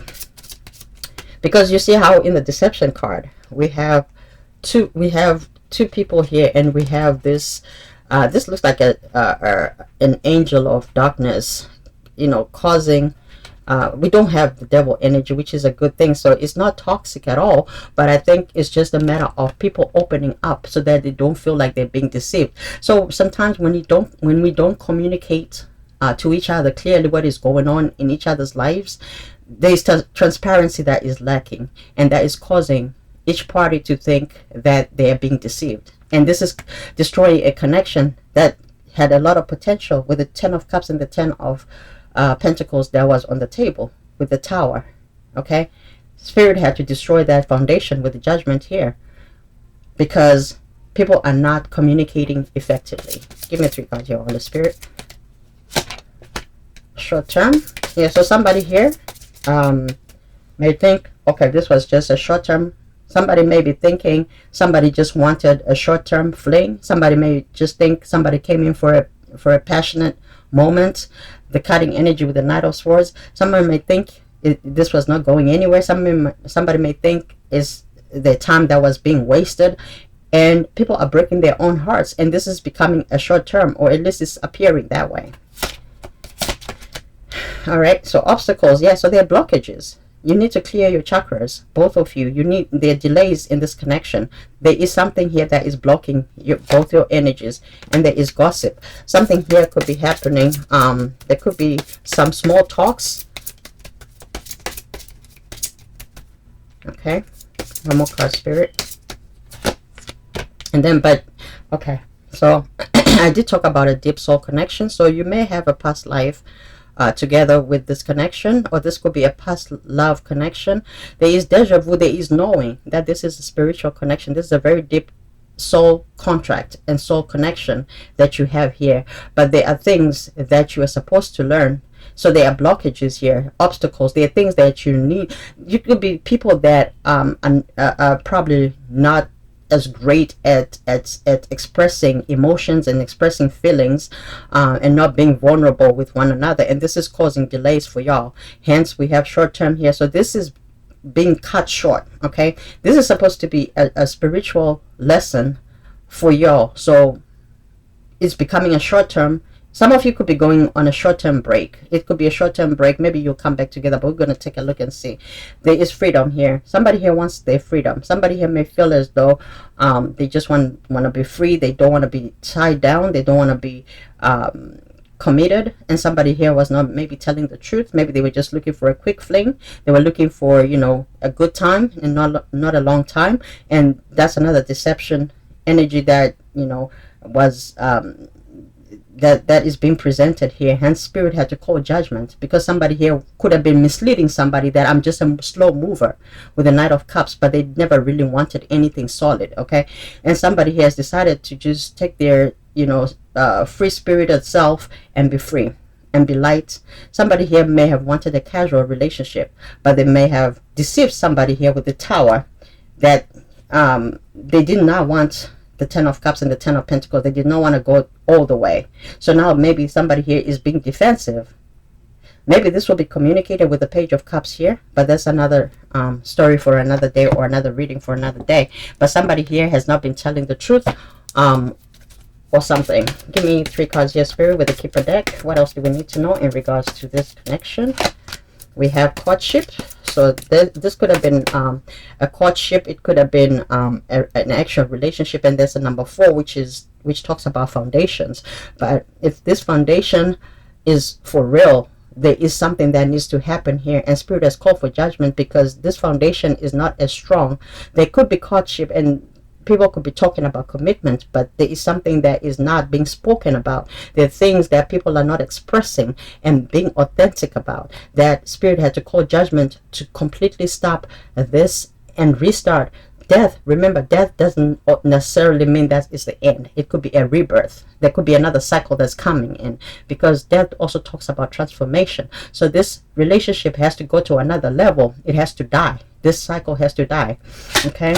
because you see how in the deception card we have two people here, and we have this this looks like an angel of darkness, you know, causing we don't have the devil energy, which is a good thing. So it's not toxic at all, but I think it's just a matter of people opening up so that they don't feel like they're being deceived. So sometimes when we don't communicate to each other clearly what is going on in each other's lives, there is transparency that is lacking, and that is causing each party to think that they are being deceived. And this is destroying a connection that had a lot of potential, with the 10 of Cups and the 10 of Pentacles that was on the table with the Tower. Okay, Spirit had to destroy that foundation with the Judgment here, because people are not communicating effectively. Give me 3 cards here, Holy Spirit. Short term. Yeah, so somebody here may think, okay, this was just a short term. Somebody may be thinking somebody just wanted a short term fling. Somebody may just think somebody came in for a passionate moment. The cutting energy with the Knight of Swords. Somebody may think this was not going anywhere. Somebody may think is the time that was being wasted, and people are breaking their own hearts, and this is becoming a short term, or at least it's appearing that way. All right, so obstacles, yeah, so there are blockages. You need to clear your chakras, both of you. There are delays in this connection. There is something here that is blocking both your energies, and there is gossip. Something here could be happening. There could be some small talks. Okay, one more card, Spirit. And then, okay, so I did talk about a deep soul connection. So you may have a past life together with this connection, or this could be a past love connection. There is deja vu. There is knowing that this is a spiritual connection. This is a very deep soul contract and soul connection that you have here, but there are things that you are supposed to learn. So there are blockages here, obstacles. There are things that you need. You could be people that are probably not as great at expressing emotions and expressing feelings, and not being vulnerable with one another, and this is causing delays for y'all. Hence we have short term here. So this is being cut short. Okay, this is supposed to be a spiritual lesson for y'all, so it's becoming a short term. Some of you could be going on a short-term break. It could be a short-term break. Maybe you'll come back together, but we're going to take a look and see. There is freedom here. Somebody here wants their freedom. Somebody here may feel as though they just want to be free. They don't want to be tied down. They don't want to be committed. And somebody here was not maybe telling the truth. Maybe they were just looking for a quick fling. They were looking for, you know, a good time and not a long time. And that's another deception energy that, you know, was that is being presented here. Hence spirit had to call judgment, because somebody here could have been misleading somebody that I'm just a slow mover with the Knight of Cups, but they never really wanted anything solid. Okay, and somebody here has decided to just take their free spirited self and be free and be light. Somebody here may have wanted a casual relationship, but they may have deceived somebody here with the Tower, that they did not want the Ten of Cups and the Ten of Pentacles. They did not want to go all the way. So now maybe somebody here is being defensive. Maybe this will be communicated with the Page of Cups here, but that's another story for another day, or another reading for another day. But somebody here has not been telling the truth, or something. Give me 3 cards here, Spirit, with the Keeper deck. What else do we need to know in regards to this connection? We have courtship. So this could have been a courtship. It could have been an actual relationship. And there's a number 4, which talks about foundations. But if this foundation is for real, there is something that needs to happen here, and Spirit has called for judgment, because this foundation is not as strong. There could be courtship, and people could be talking about commitment, but there is something that is not being spoken about. There are things that people are not expressing and being authentic about, that Spirit had to call judgment to completely stop this and restart. Death, remember, death doesn't necessarily mean that is the end. It could be a rebirth. There could be another cycle that's coming in, because death also talks about transformation. So this relationship has to go to another level. It has to die. This cycle has to die. Okay.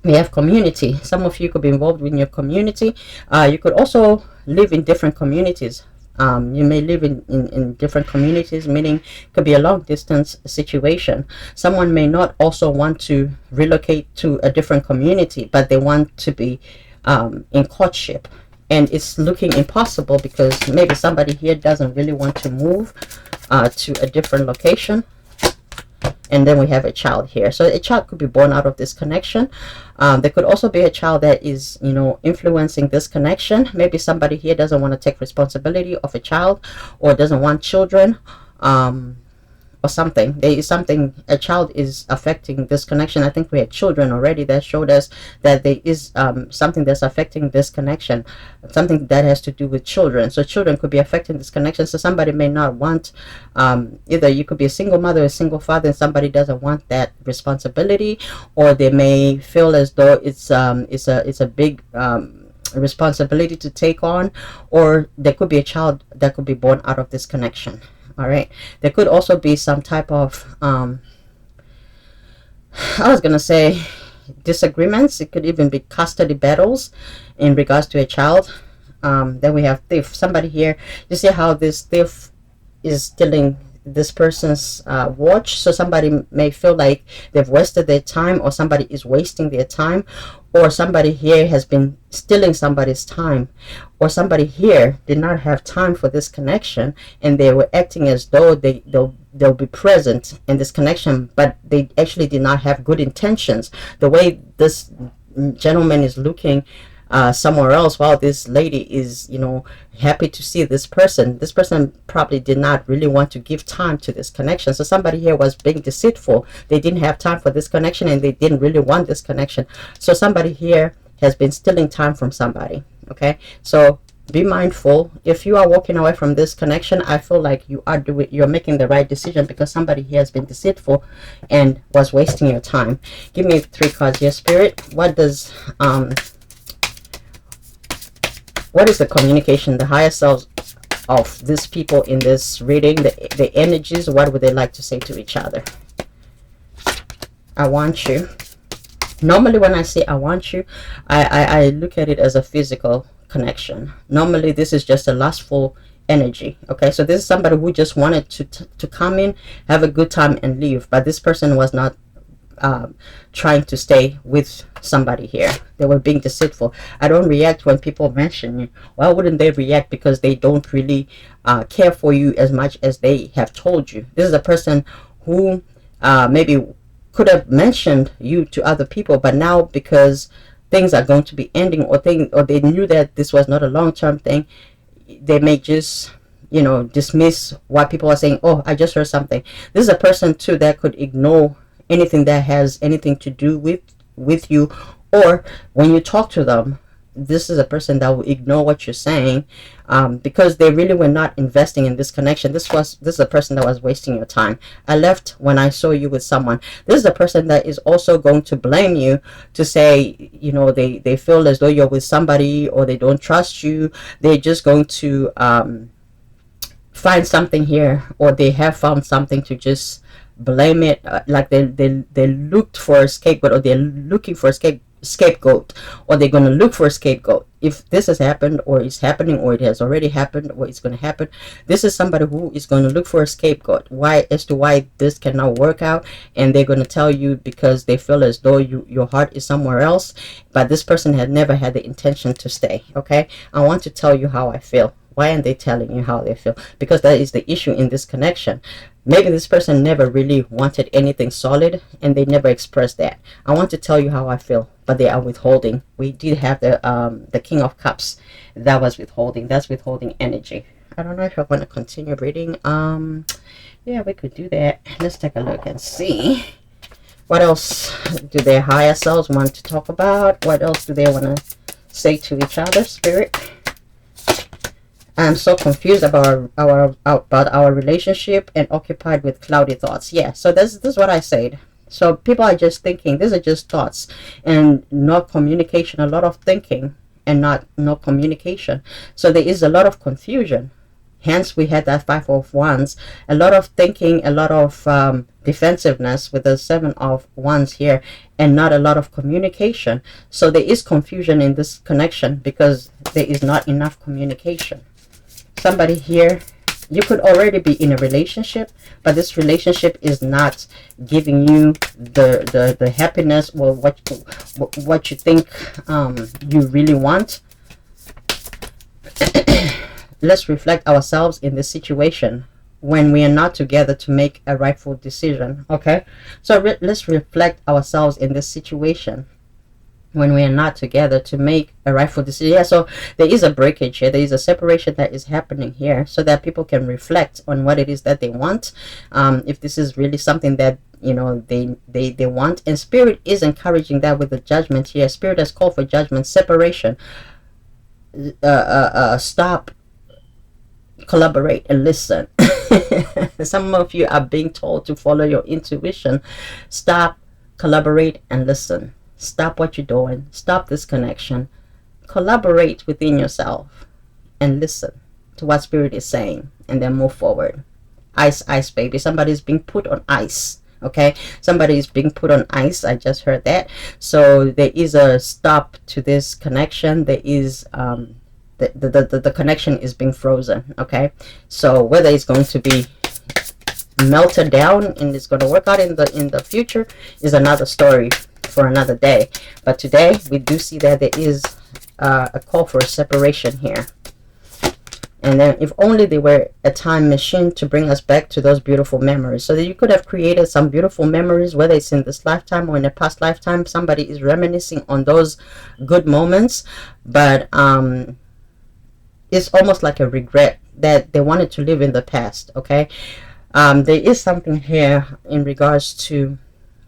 We have community. Some of you could be involved in your community. You could also live in different communities. You may live in different communities, meaning it could be a long distance situation. Someone may not also want to relocate to a different community, but they want to be in courtship. And it's looking impossible, because maybe somebody here doesn't really want to move to a different location. And then we have a child here. So a child could be born out of this connection. There could also be a child that is, influencing this connection. Maybe somebody here doesn't want to take responsibility of a child, or doesn't want children, or something. There is something, a child is affecting this connection. I think we had children already that showed us that there is something that's affecting this connection, something that has to do with children. So children could be affecting this connection. So somebody may not want, either you could be a single mother or a single father, and somebody doesn't want that responsibility, or they may feel as though it's a big responsibility to take on, or there could be a child that could be born out of this connection. All right, there could also be some type of I was gonna say disagreements. It could even be custody battles in regards to a child. Then we have thief. Somebody here, you see how this thief is stealing this person's watch. So somebody may feel like they've wasted their time, or somebody is wasting their time, or somebody here has been stealing somebody's time, or somebody here did not have time for this connection, and they were acting as though they'll be present in this connection, but they actually did not have good intentions. The way this gentleman is looking somewhere else, while this lady is happy to see this person probably did not really want to give time to this connection. So somebody here was being deceitful. They didn't have time for this connection, and they didn't really want this connection. So somebody here has been stealing time from somebody. Okay, so be mindful. If you are walking away from this connection, I feel like you're making the right decision, because somebody here has been deceitful and was wasting your time. Give me 3 cards here, Spirit. What is the communication, the higher selves of these people in this reading, the energies? What would they like to say to each other? I want you. Normally when I say I want you, I look at it as a physical connection. Normally this is just a lustful energy. Okay, so this is somebody who just wanted to come in, have a good time, and leave, but this person was not trying to stay with somebody here. They were being deceitful. I don't react when people mention you. Why wouldn't they react? Because they don't really care for you as much as they have told you. This is a person who maybe could have mentioned you to other people, but now because things are going to be ending, or they knew that this was not a long-term thing, they may just dismiss what people are saying. Oh, I just heard something. This is a person too that could ignore anything that has anything to do with you, or when you talk to them, this is a person that will ignore what you're saying, because they really were not investing in this connection. This is a person that was wasting your time. I left when I saw you with someone. This is a person that is also going to blame you, to say, you know, they feel as though you're with somebody, or they don't trust you. They're just going to find something here, or they have found something to just blame it, like they looked for a scapegoat, or they're looking for a scapegoat, or they're going to look for a scapegoat. If this has happened, or is happening, or it has already happened, or it's going to happen, this is somebody who is going to look for a scapegoat, why, as to why this cannot work out. And they're going to tell you because they feel as though your heart is somewhere else, but this person had never had the intention to stay. Okay, I want to tell you how I feel. Why aren't they telling you how they feel? Because that is the issue in this connection. Maybe this person never really wanted anything solid, and they never expressed that. I want to tell you how I feel, but they are withholding. We did have the King of Cups. That was withholding. That's withholding energy. I don't know if I want to continue reading. Yeah, we could do that. Let's take a look and see. What else do their higher selves want to talk about? What else do they want to say to each other, Spirit? I'm so confused about our relationship, and occupied with cloudy thoughts. Yeah, so this is what I said. So people are just thinking. These are just thoughts and not communication. A lot of thinking and no communication. So there is a lot of confusion. Hence, we had that Five of Wands. A lot of thinking, a lot of defensiveness with the Seven of Wands here, and not a lot of communication. So there is confusion in this connection because there is not enough communication. Somebody here, you could already be in a relationship, but this relationship is not giving you the happiness, or what you think you really want. Let's reflect ourselves in this situation when we are not together to make a rightful decision. Okay, so let's reflect ourselves in this situation when we are not together to make a rightful decision. Yeah, so there is a breakage here. There is a separation that is happening here, so that people can reflect on what it is that they want. If this is really something that, you know, they want. And Spirit is encouraging that with the Judgment here. Spirit has called for judgment, separation. Stop, collaborate, and listen. Some of you are being told to follow your intuition. Stop, collaborate, and listen. Stop what you're doing. Stop this connection. Collaborate within yourself and listen to what Spirit is saying, and then move forward. Ice, baby. Somebody's being put on ice. Okay, somebody is being put on ice. I just heard that. So there is a stop to this connection. There is the connection is being frozen. Okay, so whether it's going to be melted down and it's going to work out in the future is another story for another day. But today we do see that there is a call for a separation here. And then if only they were a time machine to bring us back to those beautiful memories, so that you could have created some beautiful memories, whether it's in this lifetime or in a past lifetime. Somebody is reminiscing on those good moments, but it's almost like a regret that they wanted to live in the past. Okay, there is something here in regards to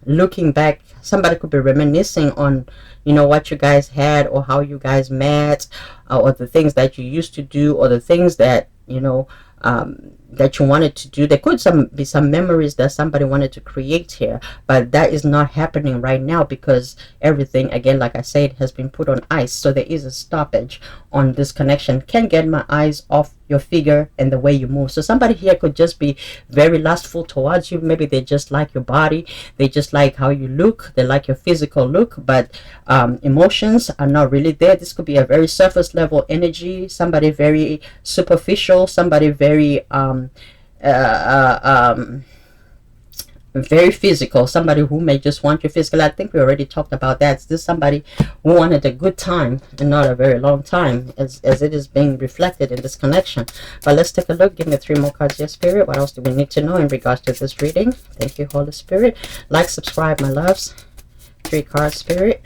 looking back. Somebody could be reminiscing on, you know, what you guys had, or how you guys met, or the things that you used to do, or the things that, you know, that you wanted to do. There could be some memories that somebody wanted to create here, but that is not happening right now because everything, again, like I said, has been put on ice. So there is a stoppage on this connection. Can't get my eyes off your figure and the way you move. So somebody here could just be very lustful towards you. Maybe they just like your body, they just like how you look, they like your physical look, but emotions are not really there. This could be a very surface level energy, somebody very superficial, somebody very very physical, somebody who may just want you physical. I think we already talked about that. This is somebody who wanted a good time and not a very long time, as it is being reflected in this connection. But let's take a look. Give me 3 more cards here, Spirit. What else do we need to know in regards to this reading? Thank you, Holy Spirit. Like, subscribe, my loves. 3 cards, Spirit.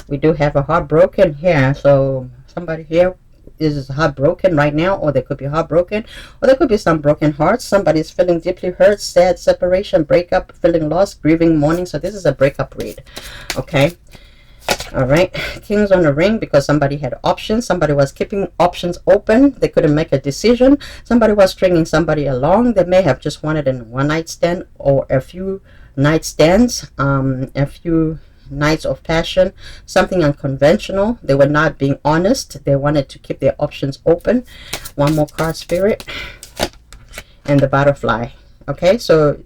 We do have a heartbroken here, so somebody here is heartbroken right now, or they could be heartbroken, or there could be some broken hearts. Somebody's feeling deeply hurt, sad, separation, breakup, feeling lost, grieving, mourning. So this is a breakup read. Okay, All right, Kings on the ring, because somebody had options. Somebody was keeping options open. They couldn't make a decision. Somebody was stringing somebody along. They may have just wanted a one-night stand or a few night stands, a few nights of passion, something unconventional. They were not being honest. They wanted to keep their options open. One more card, Spirit, and the butterfly. Okay, so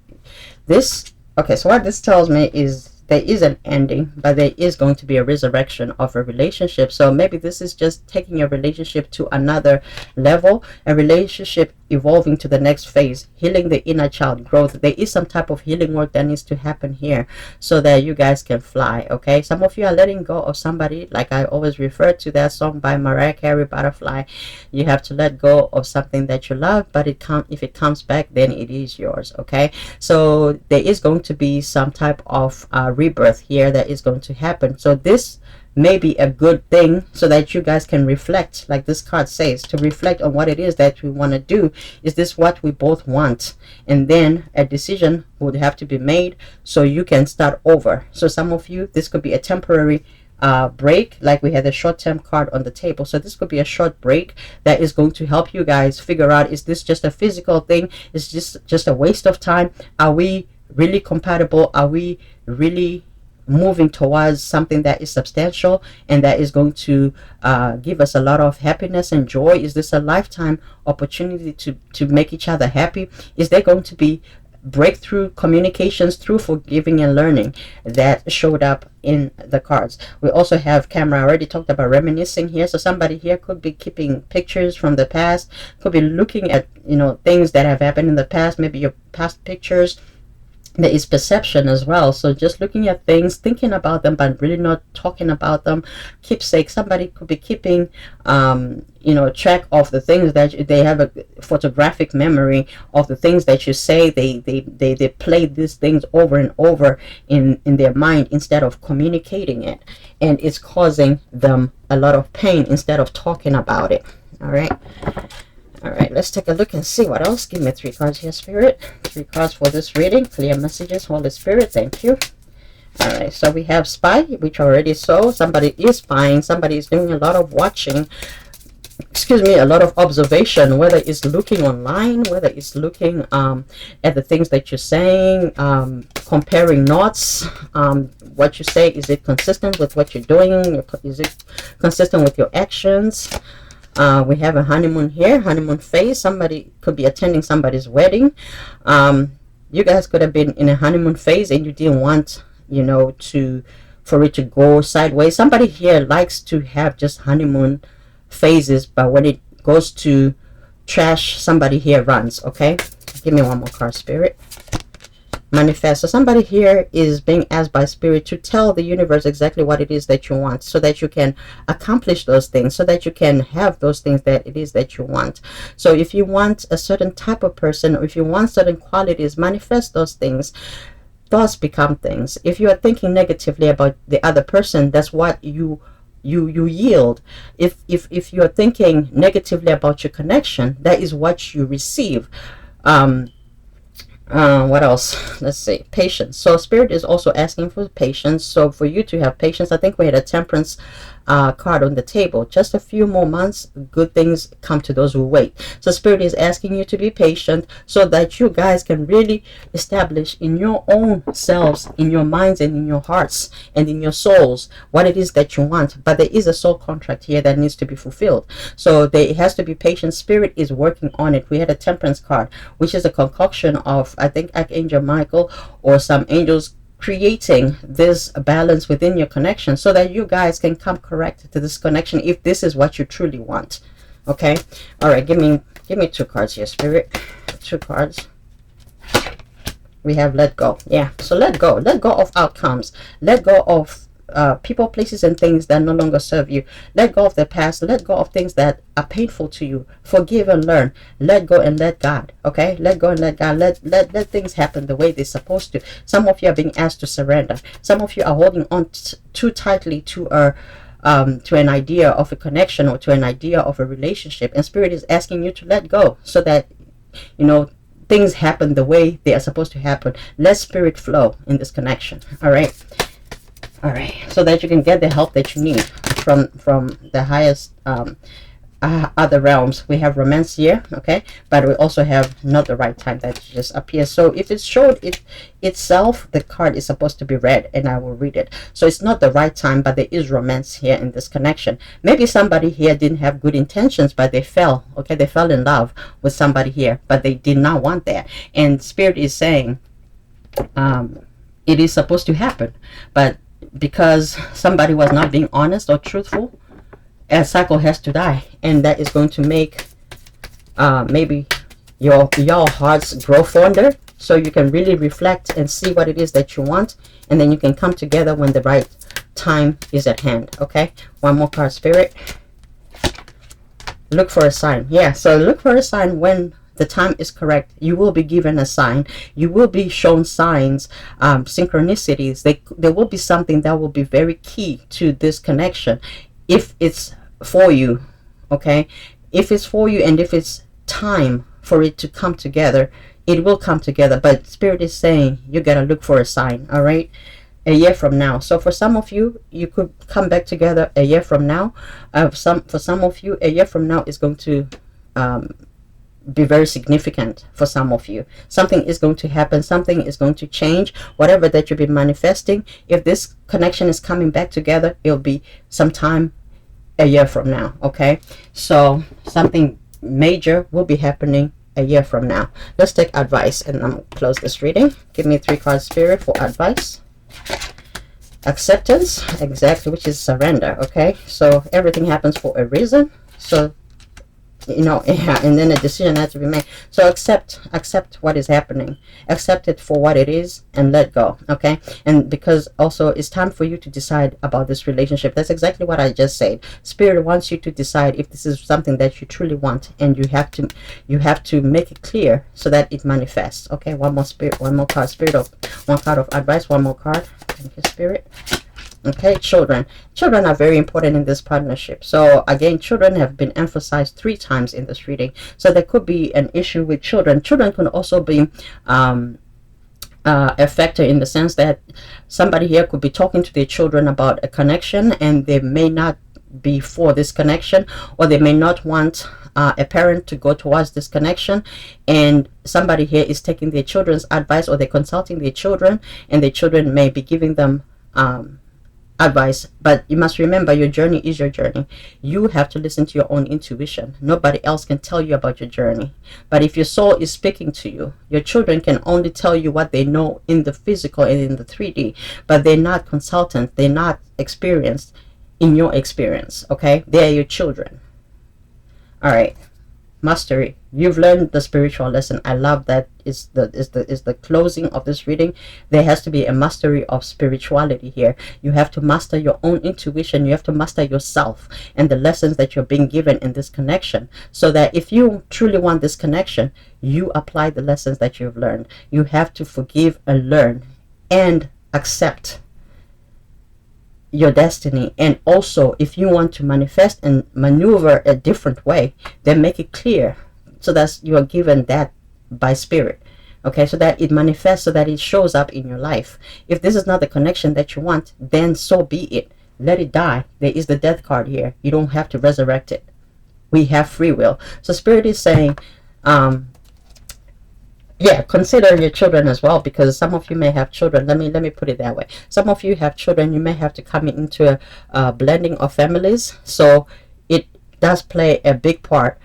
this, okay, so what this tells me is there is an ending, but there is going to be a resurrection of a relationship. So maybe this is just taking your relationship to another level, a relationship evolving to the next phase, healing the inner child growth. There is some type of healing work that needs to happen here so that you guys can fly. Okay, some of you are letting go of somebody, like I always refer to that song by Mariah Carey, Butterfly. You have to let go of something that you love, but if it comes back, then it is yours. Okay, so there is going to be some type of rebirth here that is going to happen. So this may be a good thing so that you guys can reflect, like this card says, to reflect on what it is that we want to do. Is this what we both want? And then a decision would have to be made so you can start over. So some of you, this could be a temporary break, like we had a short-term card on the table. So this could be a short break that is going to help you guys figure out, is this just a physical thing? Is this just a waste of time? Are we really compatible? Are we really moving towards something that is substantial and that is going to give us a lot of happiness and joy? Is this a lifetime opportunity to make each other happy? Is there going to be breakthrough communications through forgiving and learning that showed up in the cards? We also have camera. I already talked about reminiscing here. So somebody here could be keeping pictures from the past, could be looking at, you know, things that have happened in the past, maybe your past pictures. There is perception as well, so just looking at things, thinking about them, but really not talking about them. Keepsake, somebody could be keeping you know, track of the things that they have, a photographic memory of the things that you say. They play these things over and over in their mind instead of communicating it, and it's causing them a lot of pain instead of talking about it. All right. All right, let's take a look and see what else. Give me 3 cards here, Spirit. 3 cards for this reading. Clear messages, Holy Spirit. Thank you. All right, so we have spy, which I already saw. Somebody is spying. Somebody is doing a lot of watching. Excuse me, a lot of observation, whether it's looking online, whether it's looking at the things that you're saying, comparing notes. What you say, is it consistent with what you're doing? Is it consistent with your actions? We have a honeymoon here, honeymoon phase. Somebody could be attending somebody's wedding. You guys could have been in a honeymoon phase and you didn't want, you know, for it to go sideways. Somebody here likes to have just honeymoon phases, but when it goes to trash, somebody here runs. Okay, give me one more card, Spirit. Manifest. So somebody here is being asked by Spirit to tell the universe exactly what it is that you want, so that you can accomplish those things, so that you can have those things that it is that you want. So if you want a certain type of person, or if you want certain qualities, manifest those things. Thoughts become things. If you are thinking negatively about the other person, that's what you yield. If you are thinking negatively about your connection, that is what you receive. What else? Let's see. Patience. So Spirit is also asking for patience. So for you to have patience, I think we had a temperance card on the table. Just a few more months, good things come to those who wait. So Spirit is asking you to be patient so that you guys can really establish in your own selves, in your minds and in your hearts and in your souls, what it is that you want. But there is a soul contract here that needs to be fulfilled. So there has to be patience. Spirit is working on it. We had a temperance card, which is a concoction of, I think, Archangel Michael or some angels creating this balance within your connection so that you guys can come correct to this connection if this is what you truly want. Okay, all right, give me 2 cards here, Spirit. 2 cards. We have let go. Yeah, so let go of outcomes, let go of people, places and things that no longer serve you. Let go of the past. Let go of things that are painful to you. Forgive and learn. Let go and let God. Okay, let go and let God. Let things happen the way they're supposed to. Some of you are being asked to surrender. Some of you are holding on too tightly to an idea of a connection or to an idea of a relationship, and Spirit is asking you to let go so that, you know, things happen the way they are supposed to happen. Let Spirit flow in this connection. All right. All right, so that you can get the help that you need from the highest other realms. We have romance here, okay, but we also have not the right time that just appears. So if it showed itself, the card is supposed to be read, and I will read it. So it's not the right time, but there is romance here in this connection. Maybe somebody here didn't have good intentions, but they fell, okay, they fell in love with somebody here, but they did not want that. And Spirit is saying it is supposed to happen, but because somebody was not being honest or truthful, a cycle has to die, and that is going to make maybe your hearts grow fonder, so you can really reflect and see what it is that you want, and then you can come together when the right time is at hand. Okay, one more card, Spirit. Look for a sign. Yeah, so look for a sign when the time is correct. You will be given a sign. You will be shown signs, synchronicities. There will be something that will be very key to this connection, if it's for you. Okay, if it's for you, and if it's time for it to come together, it will come together. But Spirit is saying you gotta look for a sign. All right, a year from now. So for some of you, you could come back together a year from now. For some of you, a year from now is going to be very significant. For some of you, something is going to happen, something is going to change. Whatever that you've been manifesting, if this connection is coming back together, it'll be sometime a year from now. Okay, so something major will be happening a year from now. Let's take advice, and I'm gonna close this reading. Give me 3 cards, Spirit, for advice. Acceptance, exactly, which is surrender. Okay, so everything happens for a reason. So yeah, and then a decision has to be made. So accept what is happening, accept it for what it is, and let go. Okay, and because also it's time for you to decide about this relationship. That's exactly what I just said. Spirit wants you to decide if this is something that you truly want, and you have to make it clear so that it manifests. Okay, one more card, Spirit, of one card of advice, one more card. Thank you, Spirit. Okay, children are very important in this partnership. So again, children have been emphasized 3 times in this reading. So there could be an issue with children. Children can also be a factor, in the sense that somebody here could be talking to their children about a connection, and they may not be for this connection, or they may not want a parent to go towards this connection, and somebody here is taking their children's advice, or they're consulting their children, and their children may be giving them advice. But you must remember, your journey is your journey. You have to listen to your own intuition. Nobody else can tell you about your journey. But if your soul is speaking to you, your children can only tell you what they know in the physical and in the 3D, but they're not consultants, they're not experienced in your experience. Okay, they're your children. All right, mastery. You've learned the spiritual lesson. I love that. Is the closing of this reading. There has to be a mastery of spirituality here. You have to master your own intuition. You have to master yourself and the lessons that you're being given in this connection, so that if you truly want this connection, you apply the lessons that you've learned. You have to forgive and learn and accept your destiny. And also, if you want to manifest and maneuver a different way, then make it clear, so that you are given that by Spirit. Okay, so that it manifests, so that it shows up in your life. If this is not the connection that you want, then so be it. Let it die. There is the death card here. You don't have to resurrect it. We have free will. So Spirit is saying, yeah, consider your children as well, because some of you may have children. Let me put it that way. Some of you have children. You may have to come into a blending of families. So it does play a big part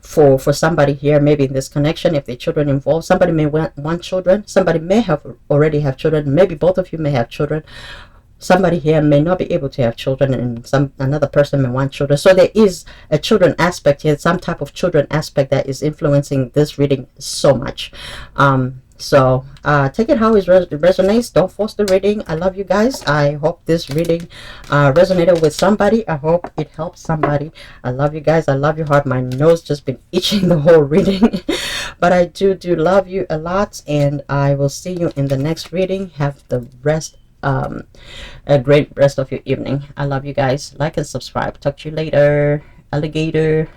for somebody here, maybe in this connection, if the children involved. Somebody may want children. Somebody may already have children. Maybe both of you may have children. Somebody here may not be able to have children, and another person may want children. So there is a children aspect here, some type of children aspect that is influencing this reading so much. So take it how it resonates. Don't force the reading. I love you guys. I hope this reading resonated with somebody. I hope it helped somebody. I love you guys. I love your heart. My nose just been itching the whole reading. But I do love you a lot, and I will see you in the next reading. Have the rest a great rest of your evening. I love you guys. Like and subscribe. Talk to you later, alligator.